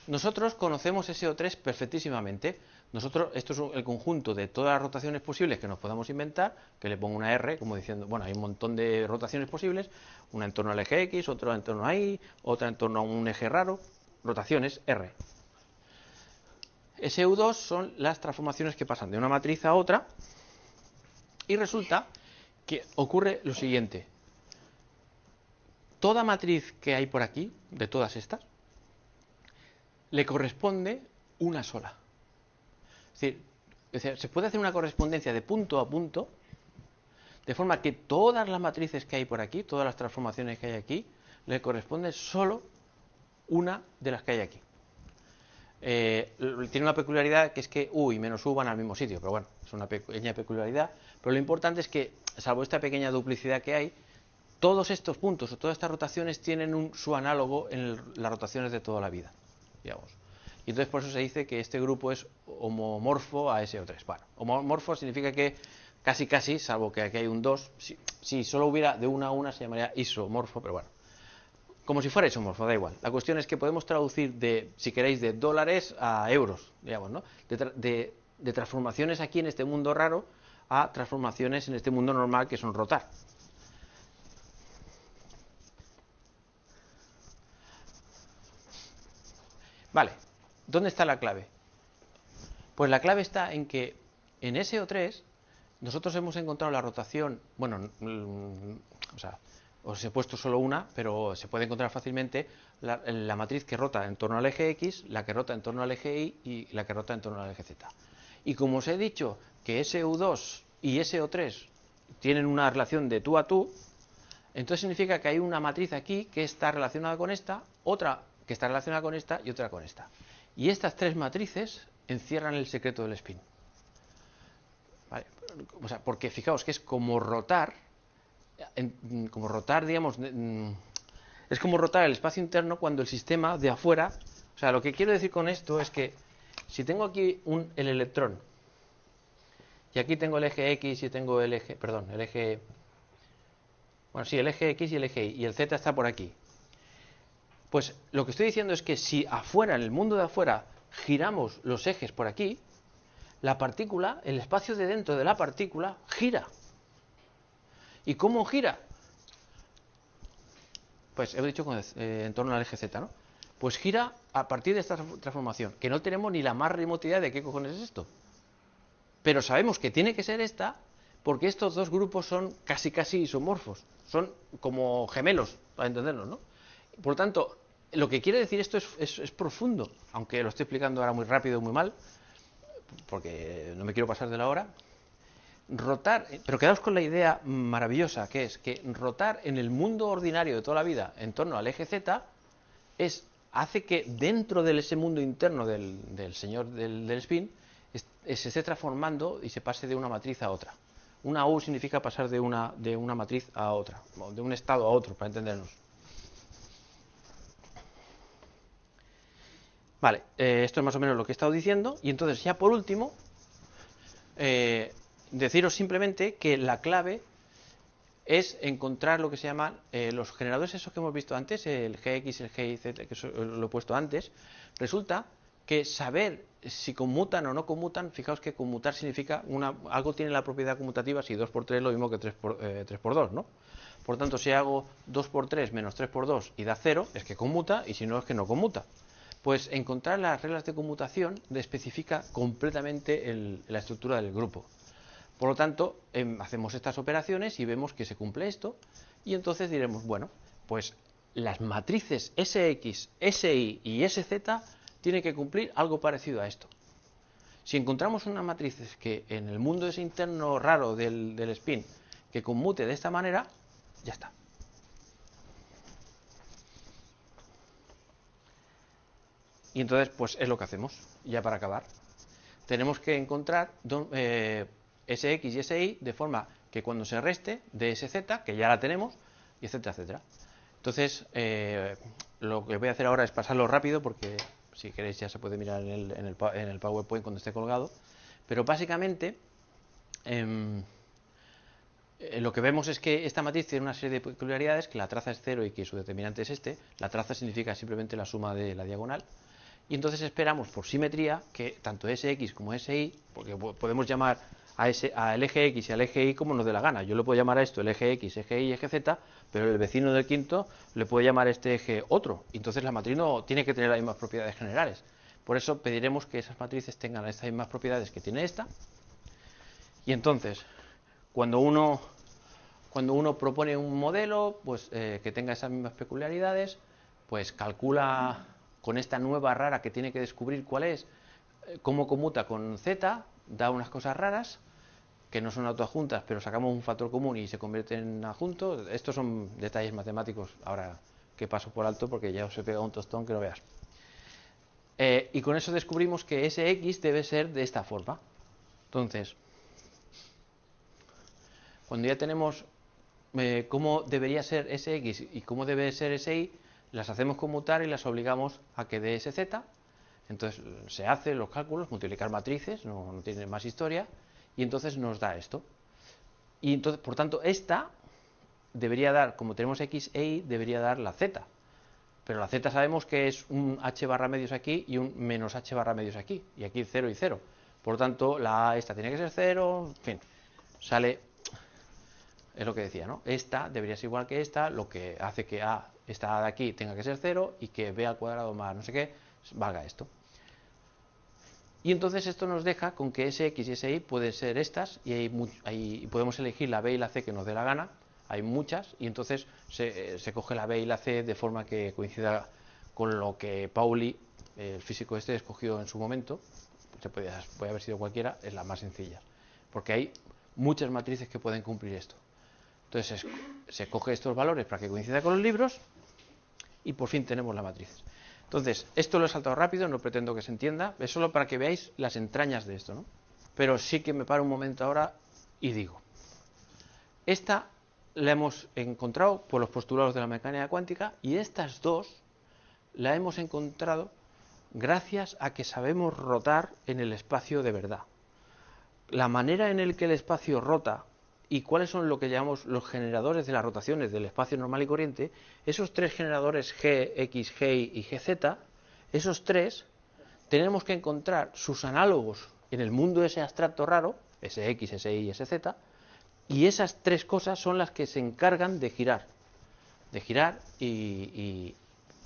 Nosotros conocemos SO3 perfectísimamente. Esto es el conjunto de todas las rotaciones posibles que nos podamos inventar, que le pongo una R, como diciendo, bueno, hay un montón de rotaciones posibles, una en torno al eje X, otra en torno a Y, otra en torno a un eje raro, rotaciones R. SU2 son las transformaciones que pasan de una matriz a otra, y resulta que ocurre lo siguiente. Toda matriz que hay por aquí, de todas estas, le corresponde una sola. Es decir, se puede hacer una correspondencia de punto a punto, de forma que todas las matrices que hay por aquí, todas las transformaciones que hay aquí, le corresponde solo una de las que hay aquí. Tiene una peculiaridad que es que U y menos U van al mismo sitio, pero bueno, es una pequeña peculiaridad. Pero lo importante es que, salvo esta pequeña duplicidad que hay, todos estos puntos o todas estas rotaciones tienen su análogo en las rotaciones de toda la vida, digamos. Y entonces por eso se dice que este grupo es homomorfo a SO3. Bueno, homomorfo significa que casi, salvo que aquí hay un 2, si solo hubiera de una a una se llamaría isomorfo, pero bueno. Como si fuera isomorfo, da igual. La cuestión es que podemos traducir si queréis, de dólares a euros, digamos, ¿no? De transformaciones aquí en este mundo raro a transformaciones en este mundo normal que son rotar. Vale, ¿dónde está la clave? Pues la clave está en que en SO3 nosotros hemos encontrado la rotación, bueno, os he puesto solo una, pero se puede encontrar fácilmente la matriz que rota en torno al eje X, la que rota en torno al eje Y y la que rota en torno al eje Z. Y como os he dicho que SU2 y SO3 tienen una relación de tú a tú, entonces significa que hay una matriz aquí que está relacionada con esta, otra que está relacionada con esta y otra con esta. Y estas tres matrices encierran el secreto del spin. ¿Vale? O sea, porque fijaos que es como rotar, digamos, es como rotar el espacio interno cuando el sistema de afuera, o sea, lo que quiero decir con esto es que Si tengo aquí el electrón, y aquí tengo el eje X y tengo el eje, perdón, el eje, bueno, sí, el eje X y el eje Y, y el Z está por aquí. Pues lo que estoy diciendo es que si afuera, en el mundo de afuera, giramos los ejes por aquí, la partícula, el espacio de dentro de la partícula, gira. ¿Y cómo gira? Pues he dicho en torno al eje Z, ¿no? Pues gira a partir de esta transformación, que no tenemos ni la más remota idea de qué cojones es esto. Pero sabemos que tiene que ser esta, porque estos dos grupos son casi isomorfos, son como gemelos, para entendernos, ¿no? Por lo tanto, lo que quiere decir esto es profundo, aunque lo estoy explicando ahora muy rápido y muy mal, porque no me quiero pasar de la hora. Rotar, pero quedaos con la idea maravillosa, que es que rotar en el mundo ordinario de toda la vida en torno al eje Z hace que dentro de ese mundo interno del señor del spin se esté transformando y se pase de una matriz a otra. Una U significa pasar de una matriz a otra, de un estado a otro, para entendernos. Vale, esto es más o menos lo que he estado diciendo, y entonces ya por último, deciros simplemente que la clave es encontrar lo que se llaman los generadores esos que hemos visto antes, el GX, el GIZ, que lo he puesto antes. Resulta que saber si conmutan o no conmutan, fijaos que conmutar significa algo tiene la propiedad conmutativa si 2 por 3 es lo mismo que 3 por 2, ¿no? Por tanto, si hago 2 por 3 menos 3 por 2 y da 0, es que conmuta, y si no, es que no conmuta. Pues encontrar las reglas de conmutación especifica completamente la estructura del grupo. Por lo tanto, hacemos estas operaciones y vemos que se cumple esto, y entonces diremos, bueno, pues las matrices SX, SY y SZ tienen que cumplir algo parecido a esto. Si encontramos una matriz que en el mundo ese interno raro del spin que conmute de esta manera, ya está. Y entonces, pues es lo que hacemos, ya para acabar. Tenemos que encontrar SX y SY de forma que cuando se reste de SZ, que ya la tenemos, y etcétera, etcétera. Entonces, lo que voy a hacer ahora es pasarlo rápido, porque si queréis ya se puede mirar en el PowerPoint cuando esté colgado. Pero básicamente, lo que vemos es que esta matriz tiene una serie de peculiaridades, que la traza es 0 y que su determinante es este. La traza significa simplemente la suma de la diagonal. Y entonces esperamos, por simetría, que tanto SX como SY, porque podemos llamar al eje X y al eje Y como nos dé la gana. Yo le puedo llamar a esto el eje X, eje Y, eje Z, pero el vecino del quinto le puede llamar a este eje otro. Entonces la matriz no tiene que tener las mismas propiedades generales. Por eso pediremos que esas matrices tengan estas mismas propiedades que tiene esta. Y entonces, cuando uno propone un modelo pues, que tenga esas mismas peculiaridades, pues calcula con esta nueva rara que tiene que descubrir cuál es, cómo conmuta con Z, da unas cosas raras, que no son autoadjuntas, pero sacamos un factor común y se convierten en adjuntos. Estos son detalles matemáticos, ahora que paso por alto porque ya os he pegado un tostón que no veas. Y con eso descubrimos que SX debe ser de esta forma. Entonces, cuando ya tenemos cómo debería ser SX y cómo debe ser SY, las hacemos conmutar y las obligamos a que dé SZ. Entonces se hacen los cálculos, multiplicar matrices, no tiene más historia, y entonces nos da esto. Y entonces, por tanto, esta debería dar, como tenemos X e Y, debería dar la Z. Pero la Z sabemos que es un H barra medios aquí y un menos H barra medios aquí. Y aquí 0 y 0. Por tanto, la A esta tiene que ser 0, en fin, sale, es lo que decía, ¿no? Esta debería ser igual que esta, lo que hace que esta A de aquí tenga que ser 0 y que B al cuadrado más no sé qué valga esto. Y entonces esto nos deja con que SX y SY pueden ser estas y podemos elegir la B y la C que nos dé la gana. Hay muchas y entonces se coge la B y la C de forma que coincida con lo que Pauli, el físico este, escogió en su momento. Puede haber sido cualquiera, es la más sencilla. Porque hay muchas matrices que pueden cumplir esto. Entonces se coge estos valores para que coincida con los libros y por fin tenemos las matrices. Entonces, esto lo he saltado rápido, no pretendo que se entienda, es solo para que veáis las entrañas de esto, ¿no? Pero sí que me paro un momento ahora y digo, esta la hemos encontrado por los postulados de la mecánica cuántica y estas dos la hemos encontrado gracias a que sabemos rotar en el espacio de verdad. La manera en la que el espacio rota y cuáles son lo que llamamos los generadores de las rotaciones del espacio normal y corriente, esos tres generadores G, X, G y GZ, esos tres tenemos que encontrar sus análogos en el mundo ese abstracto raro, SX, SY y SZ, y esas tres cosas son las que se encargan de girar y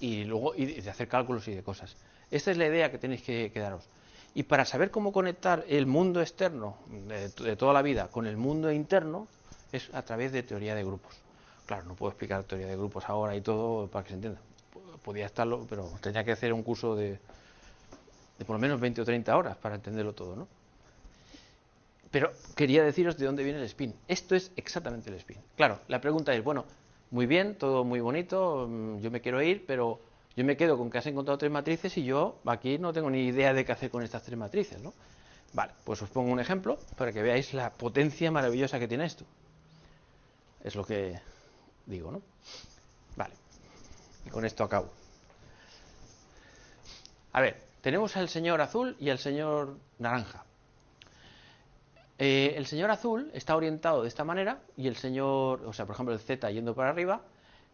luego de hacer cálculos y de cosas. Esta es la idea que tenéis que daros. Y para saber cómo conectar el mundo externo de toda la vida con el mundo interno es a través de teoría de grupos. Claro, no puedo explicar teoría de grupos ahora y todo para que se entienda. Podía estarlo, pero tenía que hacer un curso de por lo menos 20 o 30 horas para entenderlo todo, ¿no? Pero quería deciros de dónde viene el spin. Esto es exactamente el spin. Claro, la pregunta es, bueno, muy bien, todo muy bonito, yo me quiero ir, pero yo me quedo con que has encontrado tres matrices y yo aquí no tengo ni idea de qué hacer con estas tres matrices, ¿no? Vale, pues os pongo un ejemplo para que veáis la potencia maravillosa que tiene esto. Es lo que digo, ¿no? Vale, y con esto acabo. A ver, tenemos al señor azul y al señor naranja. El señor azul está orientado de esta manera y el señor, o sea, por ejemplo, el Z yendo para arriba,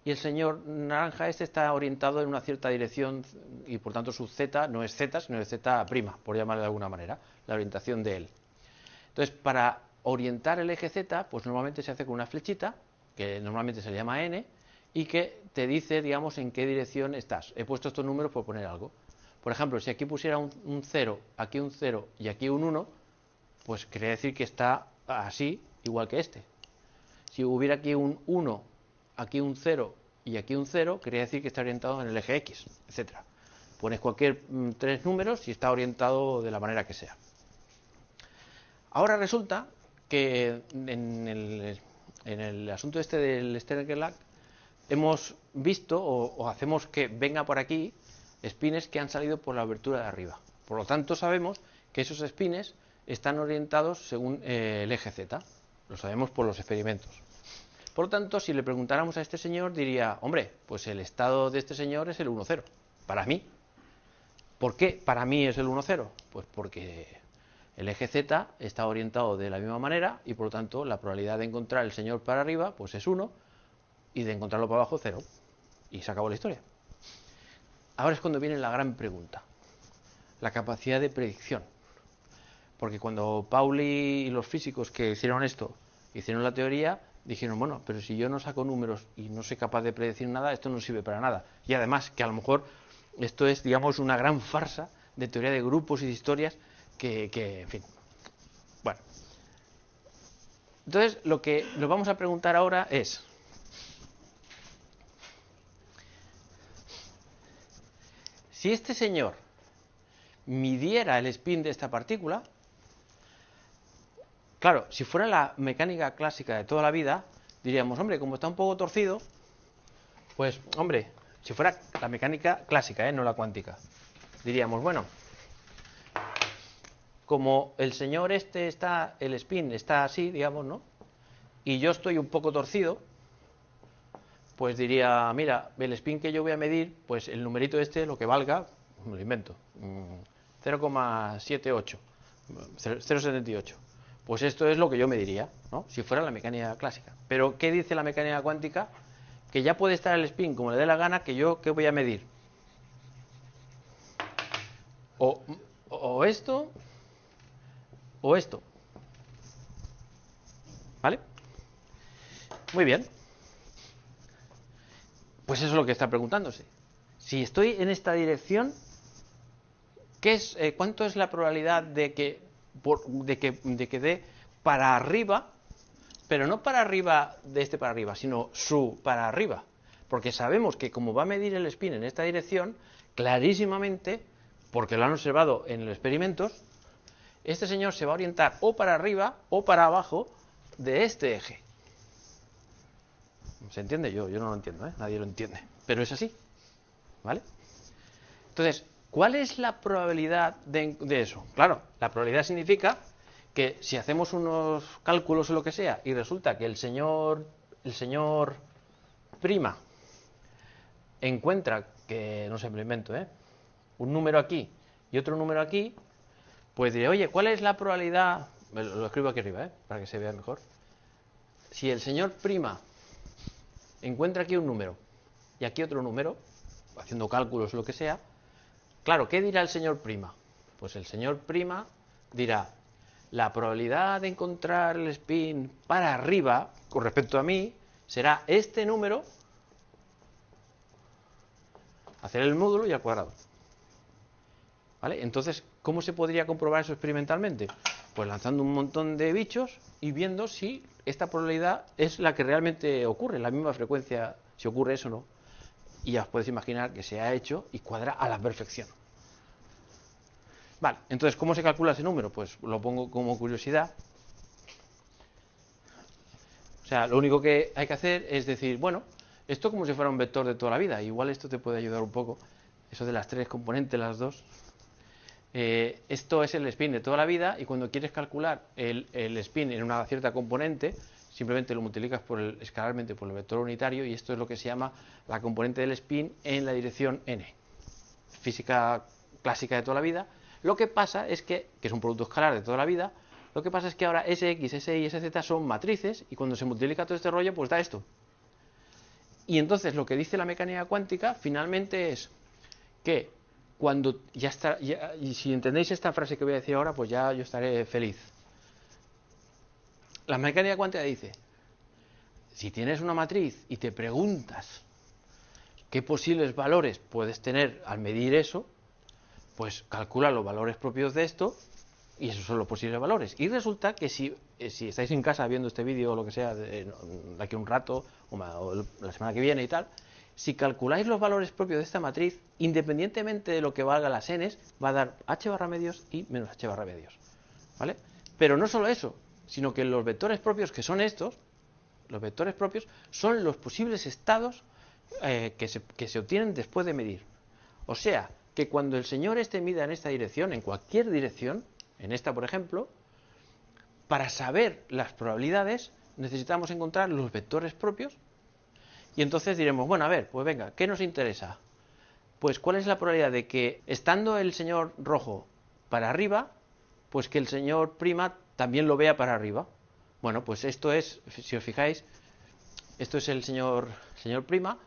y el señor naranja está orientado en una cierta dirección y por tanto su Z no es Z, sino es Z', por llamarle de alguna manera, la orientación de él. Entonces, para orientar el eje Z, pues normalmente se hace con una flechita, que normalmente se le llama N, y que te dice, digamos, en qué dirección estás. He puesto estos números por poner algo. Por ejemplo, si aquí pusiera un 0, aquí un 0 y aquí un 1, pues quería decir que está así, igual que este. Si hubiera aquí un 1, aquí un 0 y aquí un 0, quería decir que está orientado en el eje X, etc. Pones cualquier tres números y está orientado de la manera que sea. Ahora resulta que en el asunto este del Stern-Gerlach hemos visto o hacemos que venga por aquí spines que han salido por la abertura de arriba. Por lo tanto, sabemos que esos spines están orientados según el eje Z. Lo sabemos por los experimentos. Por lo tanto, si le preguntáramos a este señor, diría, hombre, pues el estado de este señor es el 1,0, para mí. ¿Por qué para mí es el 1,0? Pues porque el eje Z está orientado de la misma manera y por lo tanto la probabilidad de encontrar el señor para arriba pues es 1 y de encontrarlo para abajo 0. Y se acabó la historia. Ahora es cuando viene la gran pregunta, la capacidad de predicción. Porque cuando Pauli y los físicos que hicieron esto, hicieron la teoría, dijeron, bueno, pero si yo no saco números y no soy capaz de predecir nada, esto no sirve para nada. Y además que a lo mejor esto es, digamos, una gran farsa de teoría de grupos y de historias que en fin. Bueno. Entonces, lo que nos vamos a preguntar ahora es, si este señor midiera el spin de esta partícula, claro, si fuera la mecánica clásica de toda la vida, diríamos, hombre, como está un poco torcido, pues, hombre, si fuera la mecánica clásica, no la cuántica, diríamos, bueno, como el señor el spin está así, digamos, ¿no? Y yo estoy un poco torcido, pues diría, mira, el spin que yo voy a medir, pues el numerito lo que valga, me lo invento, 0,78, 0,78. Pues esto es lo que yo mediría, ¿no? Si fuera la mecánica clásica. Pero, ¿qué dice la mecánica cuántica? Que ya puede estar el spin como le dé la gana, que yo, ¿qué voy a medir? O esto, o esto. ¿Vale? Muy bien. Pues eso es lo que está preguntándose. Si estoy en esta dirección, ¿cuánto es la probabilidad de que dé para arriba, pero no para arriba de este para arriba, sino para arriba? Porque sabemos que como va a medir el spin en esta dirección, clarísimamente, porque lo han observado en los experimentos, este señor se va a orientar o para arriba o para abajo de este eje. ¿Se entiende? Yo no lo entiendo, nadie lo entiende, pero es así, ¿vale? Entonces, ¿cuál es la probabilidad de eso? Claro, la probabilidad significa que si hacemos unos cálculos o lo que sea y resulta que el señor prima encuentra que, no sé, me lo invento, un número aquí y otro número aquí, pues diré, oye, ¿cuál es la probabilidad? Lo escribo aquí arriba, para que se vea mejor. Si el señor prima encuentra aquí un número y aquí otro número, haciendo cálculos o lo que sea, claro, ¿qué dirá el señor prima? Pues el señor prima dirá, la probabilidad de encontrar el spin para arriba, con respecto a mí, será este número, hacer el módulo y al cuadrado. ¿Vale? Entonces, ¿cómo se podría comprobar eso experimentalmente? Pues lanzando un montón de bichos y viendo si esta probabilidad es la que realmente ocurre, la misma frecuencia, si ocurre eso o no. Y ya os podéis imaginar que se ha hecho y cuadra a la perfección. Vale, entonces, ¿cómo se calcula ese número? Pues lo pongo como curiosidad. O sea, lo único que hay que hacer es decir, bueno, esto como si fuera un vector de toda la vida. Igual esto te puede ayudar un poco. Eso de las tres componentes, las dos. Esto es el spin de toda la vida y cuando quieres calcular el spin en una cierta componente, simplemente lo multiplicas escalarmente por el vector unitario y esto es lo que se llama la componente del spin en la dirección n. Física clásica de toda la vida. Lo que pasa es que es un producto escalar de toda la vida, lo que pasa es que ahora Sx, Sy, Sz son matrices y cuando se multiplica todo este rollo pues da esto. Y entonces lo que dice la mecánica cuántica finalmente es que cuando ya está, y si entendéis esta frase que voy a decir ahora, pues ya yo estaré feliz. La mecánica cuántica dice, si tienes una matriz y te preguntas qué posibles valores puedes tener al medir eso, pues calcula los valores propios de esto y esos son los posibles valores. Y resulta que si estáis en casa viendo este vídeo o lo que sea, de aquí a un rato o la semana que viene y tal, si calculáis los valores propios de esta matriz, independientemente de lo que valga las n's, va a dar h barra medios y menos h barra medios. ¿Vale? Pero no solo eso, sino que los vectores propios, que son estos, los vectores propios, son los posibles estados que se obtienen después de medir. O sea, que cuando el señor mida en esta dirección, en cualquier dirección, en esta por ejemplo, para saber las probabilidades necesitamos encontrar los vectores propios y entonces diremos, bueno, a ver, pues venga, ¿qué nos interesa? Pues cuál es la probabilidad de que estando el señor rojo para arriba, pues que el señor prima también lo vea para arriba. Bueno, pues esto es, si os fijáis, esto es el señor prima,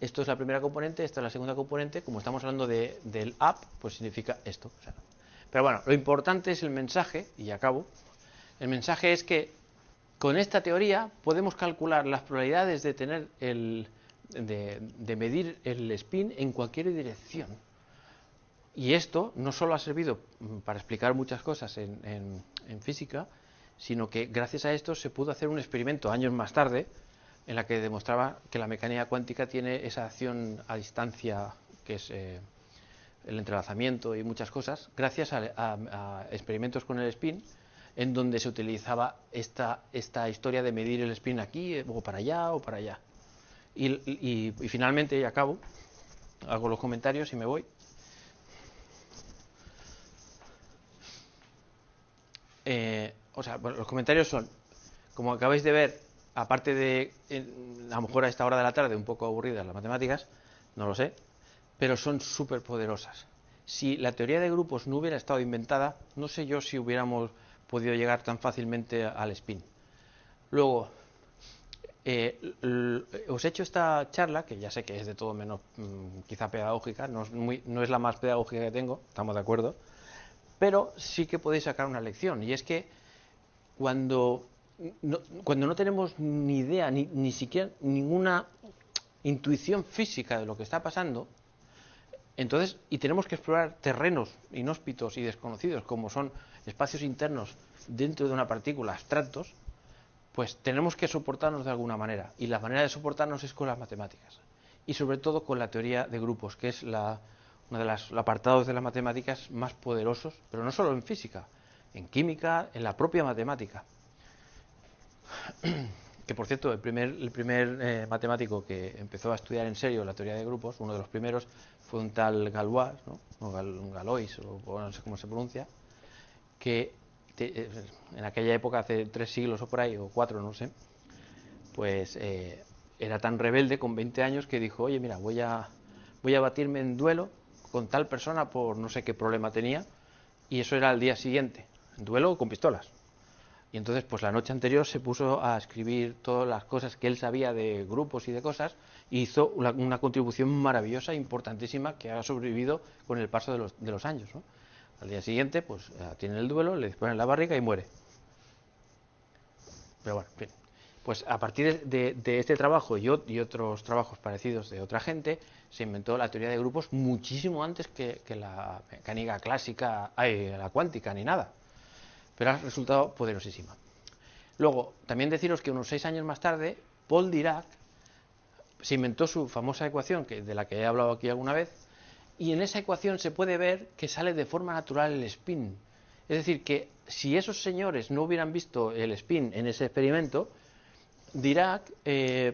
esto es la primera componente, esta es la segunda componente, como estamos hablando del up, pues significa esto. O sea, pero bueno, lo importante es el mensaje, y acabo. El mensaje es que con esta teoría podemos calcular las probabilidades de tener de medir el spin en cualquier dirección. Y esto no solo ha servido para explicar muchas cosas en física, sino que gracias a esto se pudo hacer un experimento años más tarde en la que demostraba que la mecánica cuántica tiene esa acción a distancia que es el entrelazamiento y muchas cosas, gracias a experimentos con el spin, en donde se utilizaba esta historia de medir el spin aquí, o para allá, o para allá. Y finalmente, y acabo, hago los comentarios y me voy. O sea, bueno, los comentarios son, como acabáis de ver, aparte de, a lo mejor a esta hora de la tarde, un poco aburridas las matemáticas, no lo sé, pero son súper poderosas. Si la teoría de grupos no hubiera estado inventada, no sé yo si hubiéramos podido llegar tan fácilmente al spin. Luego, os he hecho esta charla, que ya sé que es de todo menos quizá pedagógica, no es la más pedagógica que tengo, estamos de acuerdo, pero sí que podéis sacar una lección, y es que cuando no tenemos ni idea, ni siquiera ninguna intuición física de lo que está pasando, entonces, y tenemos que explorar terrenos inhóspitos y desconocidos, como son espacios internos dentro de una partícula, abstractos, pues tenemos que soportarnos de alguna manera. Y la manera de soportarnos es con las matemáticas. Y sobre todo con la teoría de grupos, que es uno de los apartados de las matemáticas más poderosos, pero no solo en física, en química, en la propia matemática. Que por cierto, el primer matemático que empezó a estudiar en serio la teoría de grupos, uno de los primeros, fue un tal Galois, ¿no? O Galois, o no sé cómo se pronuncia, que en aquella época, hace 3 siglos o por ahí, o 4, no sé, pues era tan rebelde con 20 años que dijo, oye, mira, voy a batirme en duelo con tal persona por no sé qué problema tenía, y eso era al día siguiente, duelo con pistolas. Y entonces, pues la noche anterior se puso a escribir todas las cosas que él sabía de grupos y de cosas, y hizo una contribución maravillosa, importantísima, que ha sobrevivido con el paso de los años, ¿no? Al día siguiente, pues tiene el duelo, le disparan en la barriga y muere. Pero bueno, en fin. Pues a partir de este trabajo y otros trabajos parecidos de otra gente, se inventó la teoría de grupos muchísimo antes que la mecánica clásica, la cuántica, ni nada. Pero ha resultado poderosísima. Luego, también deciros que unos 6 años más tarde, Paul Dirac se inventó su famosa ecuación, de la que he hablado aquí alguna vez, y en esa ecuación se puede ver que sale de forma natural el spin. Es decir, que si esos señores no hubieran visto el spin en ese experimento, Dirac,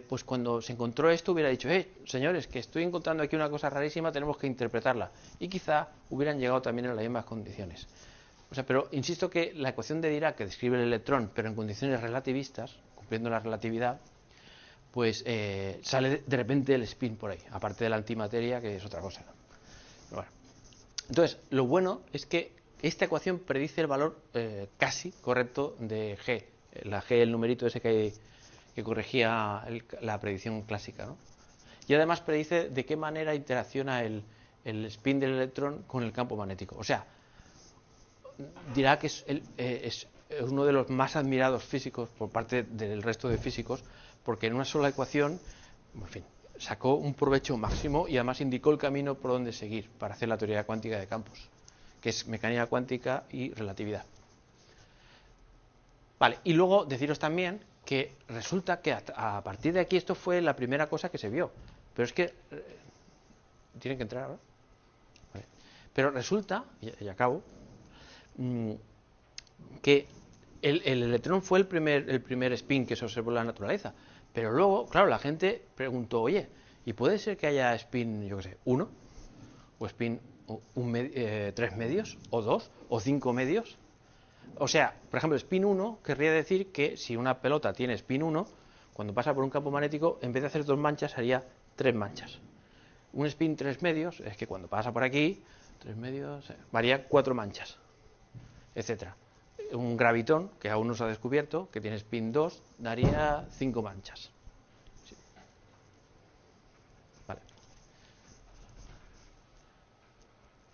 pues cuando se encontró esto, hubiera dicho, señores, que estoy encontrando aquí una cosa rarísima, tenemos que interpretarla. Y quizá hubieran llegado también en las mismas condiciones. O sea, pero insisto que la ecuación de Dirac, que describe el electrón, pero en condiciones relativistas, cumpliendo la relatividad, pues sale de repente el spin por ahí, aparte de la antimateria, que es otra cosa, ¿no? Pero bueno. Entonces, lo bueno es que esta ecuación predice el valor casi correcto de G, la G, el numerito ese que corregía la predicción clásica, ¿no? Y además predice de qué manera interacciona el spin del electrón con el campo magnético. O sea, dirá que es uno de los más admirados físicos por parte del resto de físicos, porque en una sola ecuación, en fin, sacó un provecho máximo y además indicó el camino por donde seguir para hacer la teoría cuántica de campos, que es mecánica cuántica y relatividad. Vale, y luego deciros también que resulta que a partir de aquí esto fue la primera cosa que se vio, pero es que tienen que entrar ahora. Vale. Pero resulta, y acabo, que el electrón fue el primer spin que se observó en la naturaleza, pero luego, claro, la gente preguntó, oye, ¿y puede ser que haya spin, yo qué sé, 1? ¿O spin 3 medios? ¿O 2? ¿O 5 medios? O sea, por ejemplo, spin 1 querría decir que si una pelota tiene spin 1, cuando pasa por un campo magnético, en vez de hacer 2 manchas, haría 3 manchas. Un spin 3 medios es que cuando pasa por aquí, 3 medios, haría 4 manchas, etcétera. Un gravitón, que aún no se ha descubierto, que tiene spin 2, daría 5 manchas. Sí. Vale.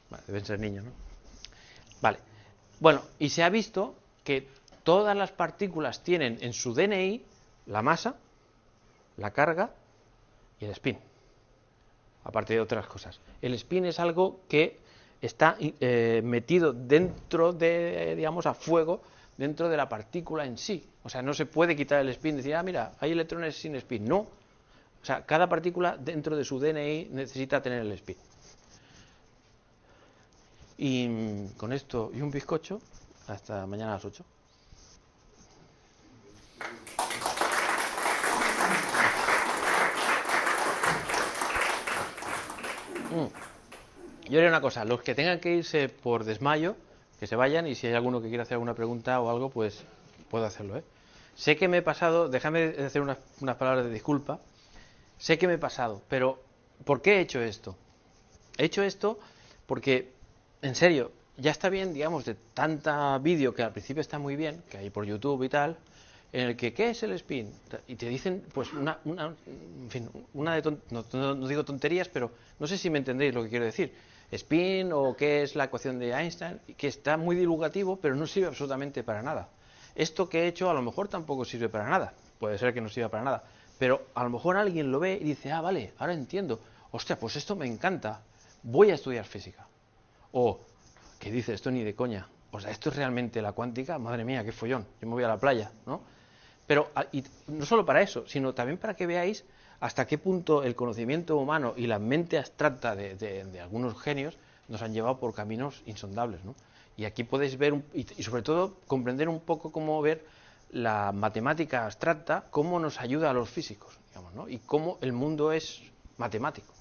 Vale, deben ser niños, ¿no? Vale. Bueno, y se ha visto que todas las partículas tienen en su DNI la masa, la carga y el spin, aparte de otras cosas. El spin es algo que está metido dentro de, digamos, a fuego, dentro de la partícula en sí. O sea, no se puede quitar el spin y decir, mira, hay electrones sin spin. No. O sea, cada partícula dentro de su DNI necesita tener el spin. Y con esto y un bizcocho, hasta mañana a las 8. Yo haré una cosa, los que tengan que irse por desmayo, que se vayan, y si hay alguno que quiera hacer alguna pregunta o algo, pues puedo hacerlo, ¿eh? Sé que me he pasado, déjame hacer unas palabras de disculpa, sé que me he pasado, pero ¿por qué he hecho esto? He hecho esto porque, en serio, ya está bien, digamos, de tanta vídeo que al principio está muy bien, que hay por YouTube y tal, en el que, ¿qué es el spin? Y te dicen, pues, en fin, no digo tonterías, pero no sé si me entendéis lo que quiero decir. Spin o qué es la ecuación de Einstein, que está muy divulgativo, pero no sirve absolutamente para nada. Esto que he hecho a lo mejor tampoco sirve para nada, puede ser que no sirva para nada, pero a lo mejor alguien lo ve y dice, vale, ahora entiendo, hostia, pues esto me encanta, voy a estudiar física. O, ¿qué dice? Esto ni de coña. O sea, esto es realmente la cuántica, madre mía, qué follón, yo me voy a la playa, ¿no? Pero, y no solo para eso, sino también para que veáis hasta qué punto el conocimiento humano y la mente abstracta de algunos genios nos han llevado por caminos insondables, ¿no? Y aquí podéis ver, y sobre todo comprender un poco cómo ver la matemática abstracta, cómo nos ayuda a los físicos, digamos, ¿no? Y cómo el mundo es matemático.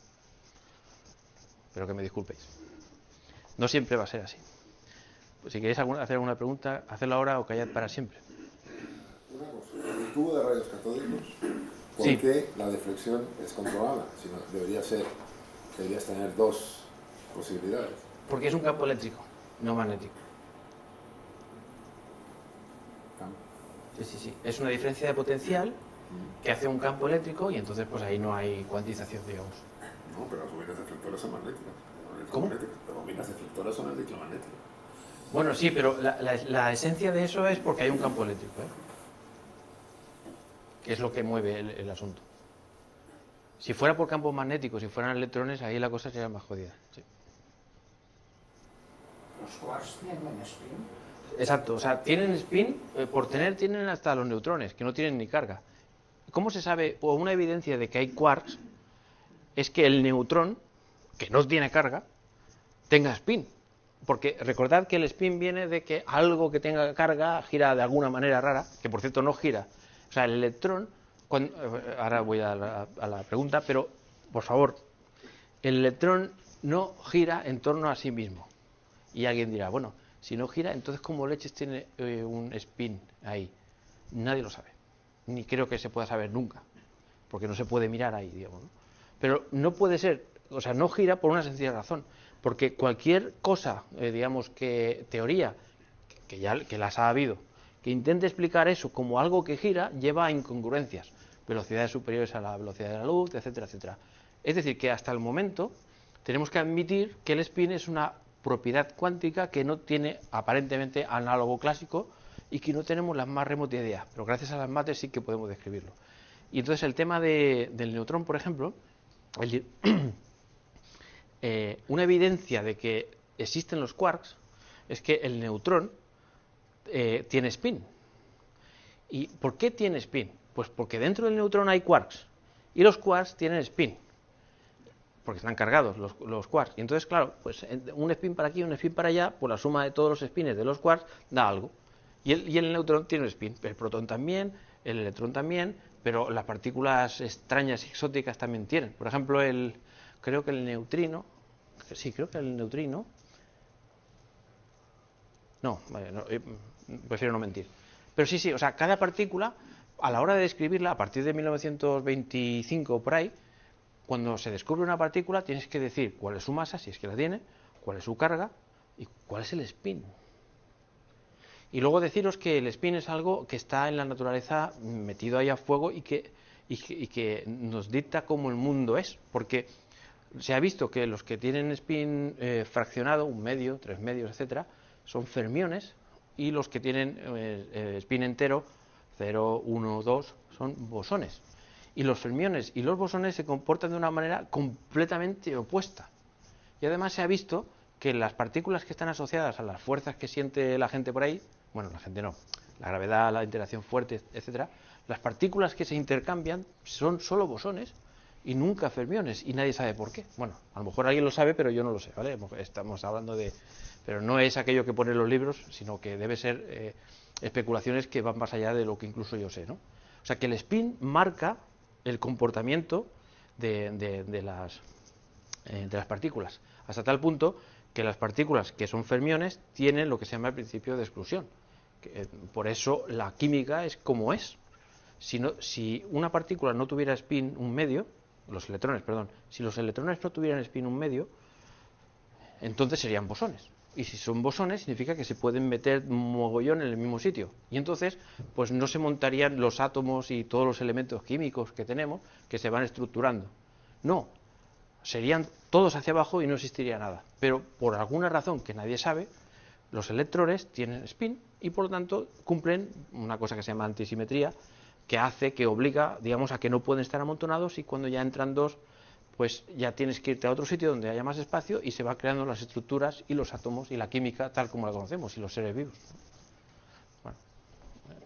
Espero que me disculpéis. No siempre va a ser así. Pues si queréis hacer alguna pregunta, hacedla ahora o callad para siempre. Una cosa, en el tubo de rayos catódicos, ¿por Sí. qué la deflexión es controlada? Si no, deberías tener dos Posibilidades. Porque es un campo eléctrico, no magnético. Sí, sí, sí. Es una diferencia de potencial que hace un campo eléctrico y entonces pues ahí no hay cuantización, digamos. No, pero las bobinas deflectoras son magnéticas. ¿Cómo? Las bobinas deflectoras son electromagnéticas. Bueno, sí, pero la esencia de eso es porque hay un campo eléctrico, ¿eh? Que es lo que mueve el asunto. Si fuera por campos magnéticos, si fueran electrones, ahí la cosa sería más jodida. Sí. Los quarks tienen spin. Exacto, o sea, tienen spin, tienen hasta los neutrones, que no tienen ni carga. ¿Cómo se sabe, o una evidencia de que hay quarks, es que el neutrón, que no tiene carga, tenga spin? Porque recordad que el spin viene de que algo que tenga carga gira de alguna manera rara, que por cierto no gira. O sea, el electrón, ahora voy a la pregunta, pero por favor, el electrón no gira en torno a sí mismo. Y alguien dirá, bueno, si no gira, entonces ¿cómo leches tiene un spin ahí? Nadie lo sabe. Ni creo que se pueda saber nunca. Porque no se puede mirar ahí, digamos, ¿no? Pero no puede ser, o sea, no gira por una sencilla razón. Porque cualquier cosa, digamos, teoría, que las ha habido, que intente explicar eso como algo que gira, lleva a incongruencias. Velocidades superiores a la velocidad de la luz, etcétera, etcétera. Es decir, que hasta el momento tenemos que admitir que el spin es una propiedad cuántica que no tiene aparentemente análogo clásico y que no tenemos la más remota idea, pero gracias a las mates sí que podemos describirlo. Y entonces el tema del neutrón, por ejemplo, una evidencia de que existen los quarks es que el neutrón tiene spin. ¿Y por qué tiene spin? Pues porque dentro del neutrón hay quarks y los quarks tienen spin. Porque están cargados los quarks. Y entonces, claro, pues un spin para aquí, un spin para allá, pues la suma de todos los spins de los quarks da algo. Y el neutrón tiene un spin. El protón también, el electrón también, pero las partículas extrañas y exóticas también tienen. Por ejemplo, creo que el neutrino. Sí, creo que el neutrino. No, prefiero no mentir. Pero sí, o sea, cada partícula, a la hora de describirla, a partir de 1925 por ahí, cuando se descubre una partícula tienes que decir cuál es su masa, si es que la tiene, cuál es su carga y cuál es el spin. Y luego deciros que el spin es algo que está en la naturaleza metido ahí a fuego y que nos dicta cómo el mundo es. Porque se ha visto que los que tienen spin fraccionado, 1 medio, 3 medios, etcétera, son fermiones, y los que tienen spin entero, 0, 1, 2, son bosones. Y los fermiones y los bosones se comportan de una manera completamente opuesta. Y además se ha visto que las partículas que están asociadas a las fuerzas que siente la gente por ahí, bueno, la gente no, la gravedad, la interacción fuerte, etcétera, las partículas que se intercambian son solo bosones y nunca fermiones, y nadie sabe por qué. Bueno, a lo mejor alguien lo sabe, pero yo no lo sé, ¿vale? Estamos hablando de... Pero no es aquello que ponen los libros, sino que debe ser especulaciones que van más allá de lo que incluso yo sé, ¿no? O sea, que el spin marca el comportamiento de las partículas, hasta tal punto que las partículas que son fermiones tienen lo que se llama el principio de exclusión. Por eso la química es como es. Si una partícula no tuviera spin 1 medio, los electrones, perdón, si los electrones no tuvieran spin 1 medio, entonces serían bosones. Y si son bosones, significa que se pueden meter mogollón en el mismo sitio. Y entonces, pues no se montarían los átomos y todos los elementos químicos que tenemos, que se van estructurando. No, serían todos hacia abajo y no existiría nada. Pero por alguna razón que nadie sabe, los electrones tienen spin y por lo tanto cumplen una cosa que se llama antisimetría, que obliga, digamos, a que no pueden estar amontonados, y cuando ya entran dos, pues ya tienes que irte a otro sitio donde haya más espacio y se va creando las estructuras y los átomos y la química tal como la conocemos y los seres vivos. Bueno,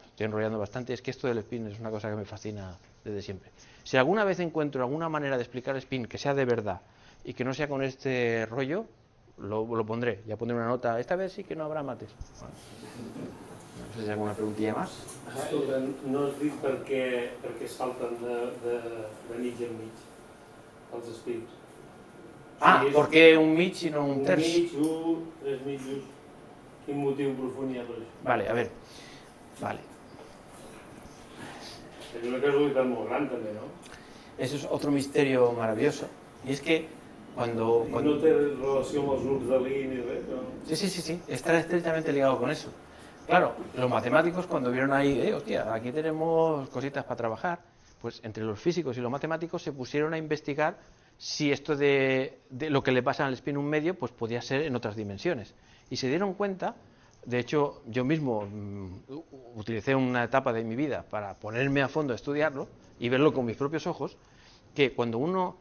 estoy enrollando bastante, es que esto del spin es una cosa que me fascina desde siempre. Si alguna vez encuentro alguna manera de explicar spin que sea de verdad y que no sea con este rollo, lo pondré, ya pondré una nota. Esta vez sí que no habrá mates. Bueno, no sé si hay alguna preguntilla más. Escolta, no has dit per què es falten de mig en mig els espins. Ah, ¿por qué un mig y no un terç? Un mig, 3 mitjos. Quin motiu profund hi ha per això? Vale, a ver. Vale. És una casualitat molt gran també, no? Eso es otro misterio maravilloso. Y es que Cuando, I no té relació amb els grups de línia, res? No? Sí, está estrechamente ligado con eso. Claro, los matemáticos cuando vieron ahí, hostia, aquí tenemos cositas para trabajar, pues entre los físicos y los matemáticos se pusieron a investigar si esto de lo que le pasa al spin un medio, pues podía ser en otras dimensiones. Y se dieron cuenta, de hecho yo mismo utilicé una etapa de mi vida para ponerme a fondo a estudiarlo y verlo con mis propios ojos, que cuando uno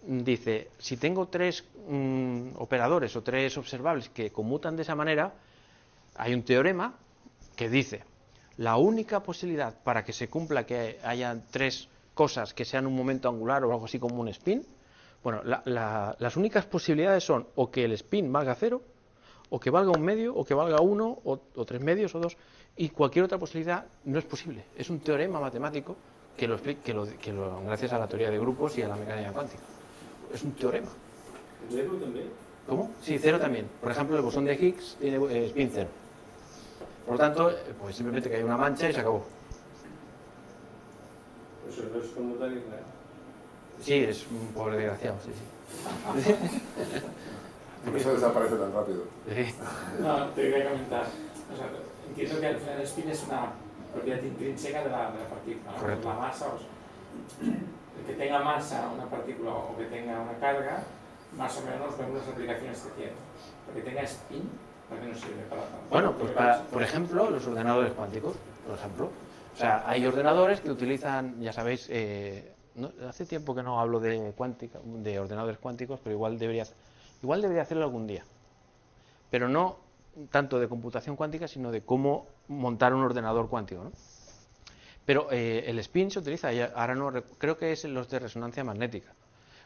dice, si tengo tres operadores o tres observables que conmutan de esa manera, hay un teorema que dice, la única posibilidad para que se cumpla que haya tres cosas que sean un momento angular o algo así como un spin, bueno, las únicas posibilidades son o que el spin valga 0, o que valga un medio, o que valga 1, o 3 medios, o 2, y cualquier otra posibilidad no es posible. Es un teorema matemático que gracias a la teoría de grupos y a la mecánica cuántica. Es un teorema. ¿Cero també? ¿Cómo? Sí, 0 también. Por ejemplo, el bosón de Higgs tiene spin 0. Por lo tanto, pues simplemente que hay una mancha y se acabó. Això no és com no tenir res. Sí, es un pobre desgraciado, sí. Por eso desaparece tan rápido. No, te quería comentar. O sea, entiendo que al final el spin es una propiedad intrínseca de la partícula, ¿no? Correcto. La masa, el que tenga masa una partícula o que tenga una carga, más o menos vemos las aplicaciones que tiene. El que tenga spin, ¿para qué nos sirve? Bueno, pues por ejemplo, los ordenadores cuánticos, por ejemplo. O sea, hay ordenadores que utilizan, ya sabéis, hace tiempo que no hablo de cuántica, de ordenadores cuánticos, pero igual debería hacerlo algún día. Pero no tanto de computación cuántica, sino de cómo montar un ordenador cuántico, ¿no? Pero el spin se utiliza, ahora no, creo que es los de resonancia magnética.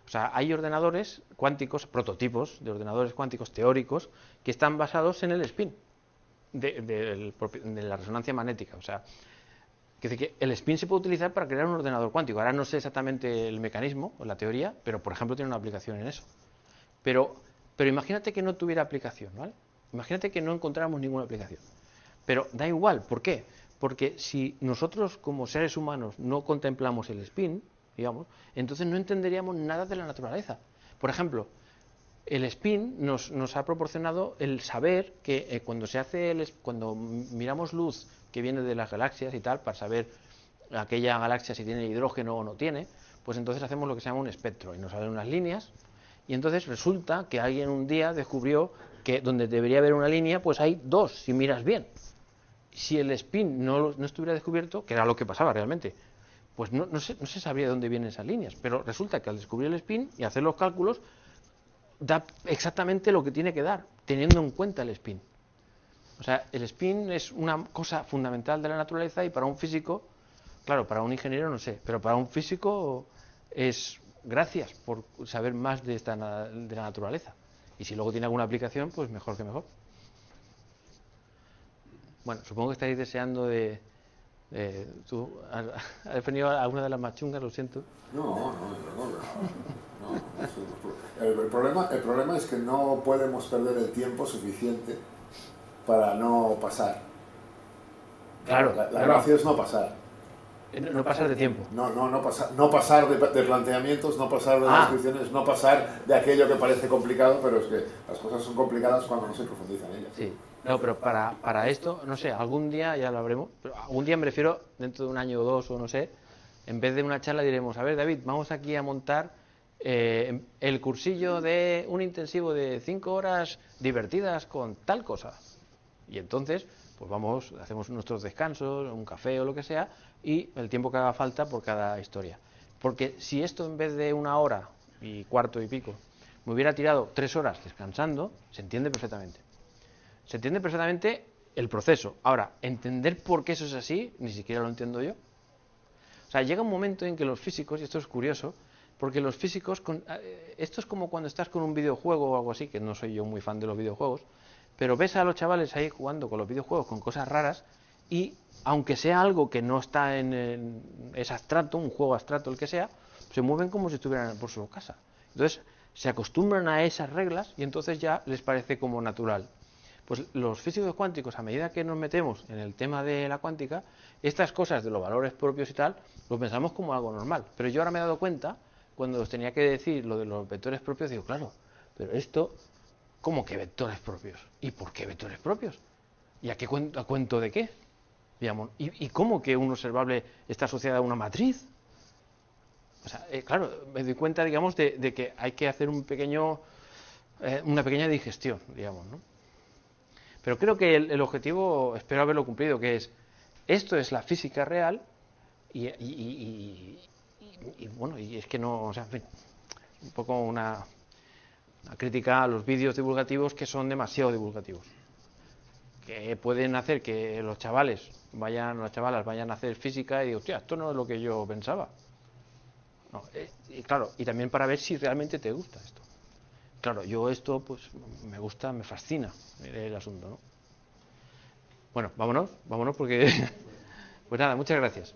O sea, hay ordenadores cuánticos, prototipos de ordenadores cuánticos teóricos, que están basados en el spin de la resonancia magnética. O sea, que el spin se puede utilizar para crear un ordenador cuántico. Ahora no sé exactamente el mecanismo o la teoría, pero por ejemplo tiene una aplicación en eso. Pero imagínate que no tuviera aplicación, ¿vale? Imagínate que no encontráramos ninguna aplicación. Pero da igual, ¿por qué? Porque si nosotros como seres humanos no contemplamos el spin, digamos, entonces no entenderíamos nada de la naturaleza. Por ejemplo, el spin nos ha proporcionado el saber que cuando miramos luz que viene de las galaxias y tal, para saber aquella galaxia si tiene hidrógeno o no tiene, pues entonces hacemos lo que se llama un espectro y nos salen unas líneas y entonces resulta que alguien un día descubrió que donde debería haber una línea, pues hay dos, si miras bien. Si el spin no estuviera descubierto, que era lo que pasaba realmente, pues no se sabría de dónde vienen esas líneas, pero resulta que al descubrir el spin y hacer los cálculos, da exactamente lo que tiene que dar, teniendo en cuenta el spin. O sea, el spin es una cosa fundamental de la naturaleza y para un físico, claro, para un ingeniero no sé, pero para un físico es gracias por saber más de la naturaleza. Y si luego tiene alguna aplicación, pues mejor que mejor. Bueno, supongo que estáis deseando ¿tú has venido a una de las más chungas, lo siento? No. El problema es que no podemos perder el tiempo suficiente para no pasar. Claro. La gracia es no pasar. No pasar de tiempo. No pasar de planteamientos, no pasar de descripciones, no pasar de aquello que parece complicado, pero es que las cosas son complicadas cuando no se profundiza en ellas. Sí. No, pero para esto, no sé, algún día ya lo habremos, pero algún día me refiero, dentro de un año o dos o no sé, en vez de una charla diremos, a ver David, vamos aquí a montar el cursillo de un intensivo de 5 horas divertidas con tal cosa. Y entonces, pues vamos, hacemos nuestros descansos, un café o lo que sea, y el tiempo que haga falta por cada historia. Porque si esto en vez de 1 hora y cuarto y pico, me hubiera tirado 3 horas descansando, se entiende perfectamente. Se entiende perfectamente el proceso. Ahora, entender por qué eso es así, ni siquiera lo entiendo yo. O sea, llega un momento en que los físicos, y esto es curioso, porque los físicos, esto es como cuando estás con un videojuego o algo así, que no soy yo muy fan de los videojuegos, pero ves a los chavales ahí jugando con los videojuegos, con cosas raras, y aunque sea algo que no está es abstracto, un juego abstracto, el que sea, se mueven como si estuvieran por su casa. Entonces, se acostumbran a esas reglas y entonces ya les parece como natural. Pues los físicos cuánticos, a medida que nos metemos en el tema de la cuántica, estas cosas de los valores propios y tal, lo pensamos como algo normal. Pero yo ahora me he dado cuenta, cuando os tenía que decir lo de los vectores propios, digo, claro, pero esto, ¿cómo que vectores propios? ¿Y por qué vectores propios? ¿Y a cuento de qué? Digamos, ¿y cómo que un observable está asociado a una matriz? O sea, claro, me doy cuenta, digamos, de que hay que hacer una pequeña digestión, digamos, ¿no? Pero creo que el objetivo, espero haberlo cumplido, que es, esto es la física real y bueno, y es que no, o sea, en fin, un poco una crítica a los vídeos divulgativos que son demasiado divulgativos, que pueden hacer que los chavales las chavalas vayan a hacer física y digo, hostia, esto no es lo que yo pensaba. No, y claro, y también para ver si realmente te gusta esto. Claro, yo esto pues me gusta, me fascina el asunto, ¿no? Bueno, vámonos porque pues nada, muchas gracias.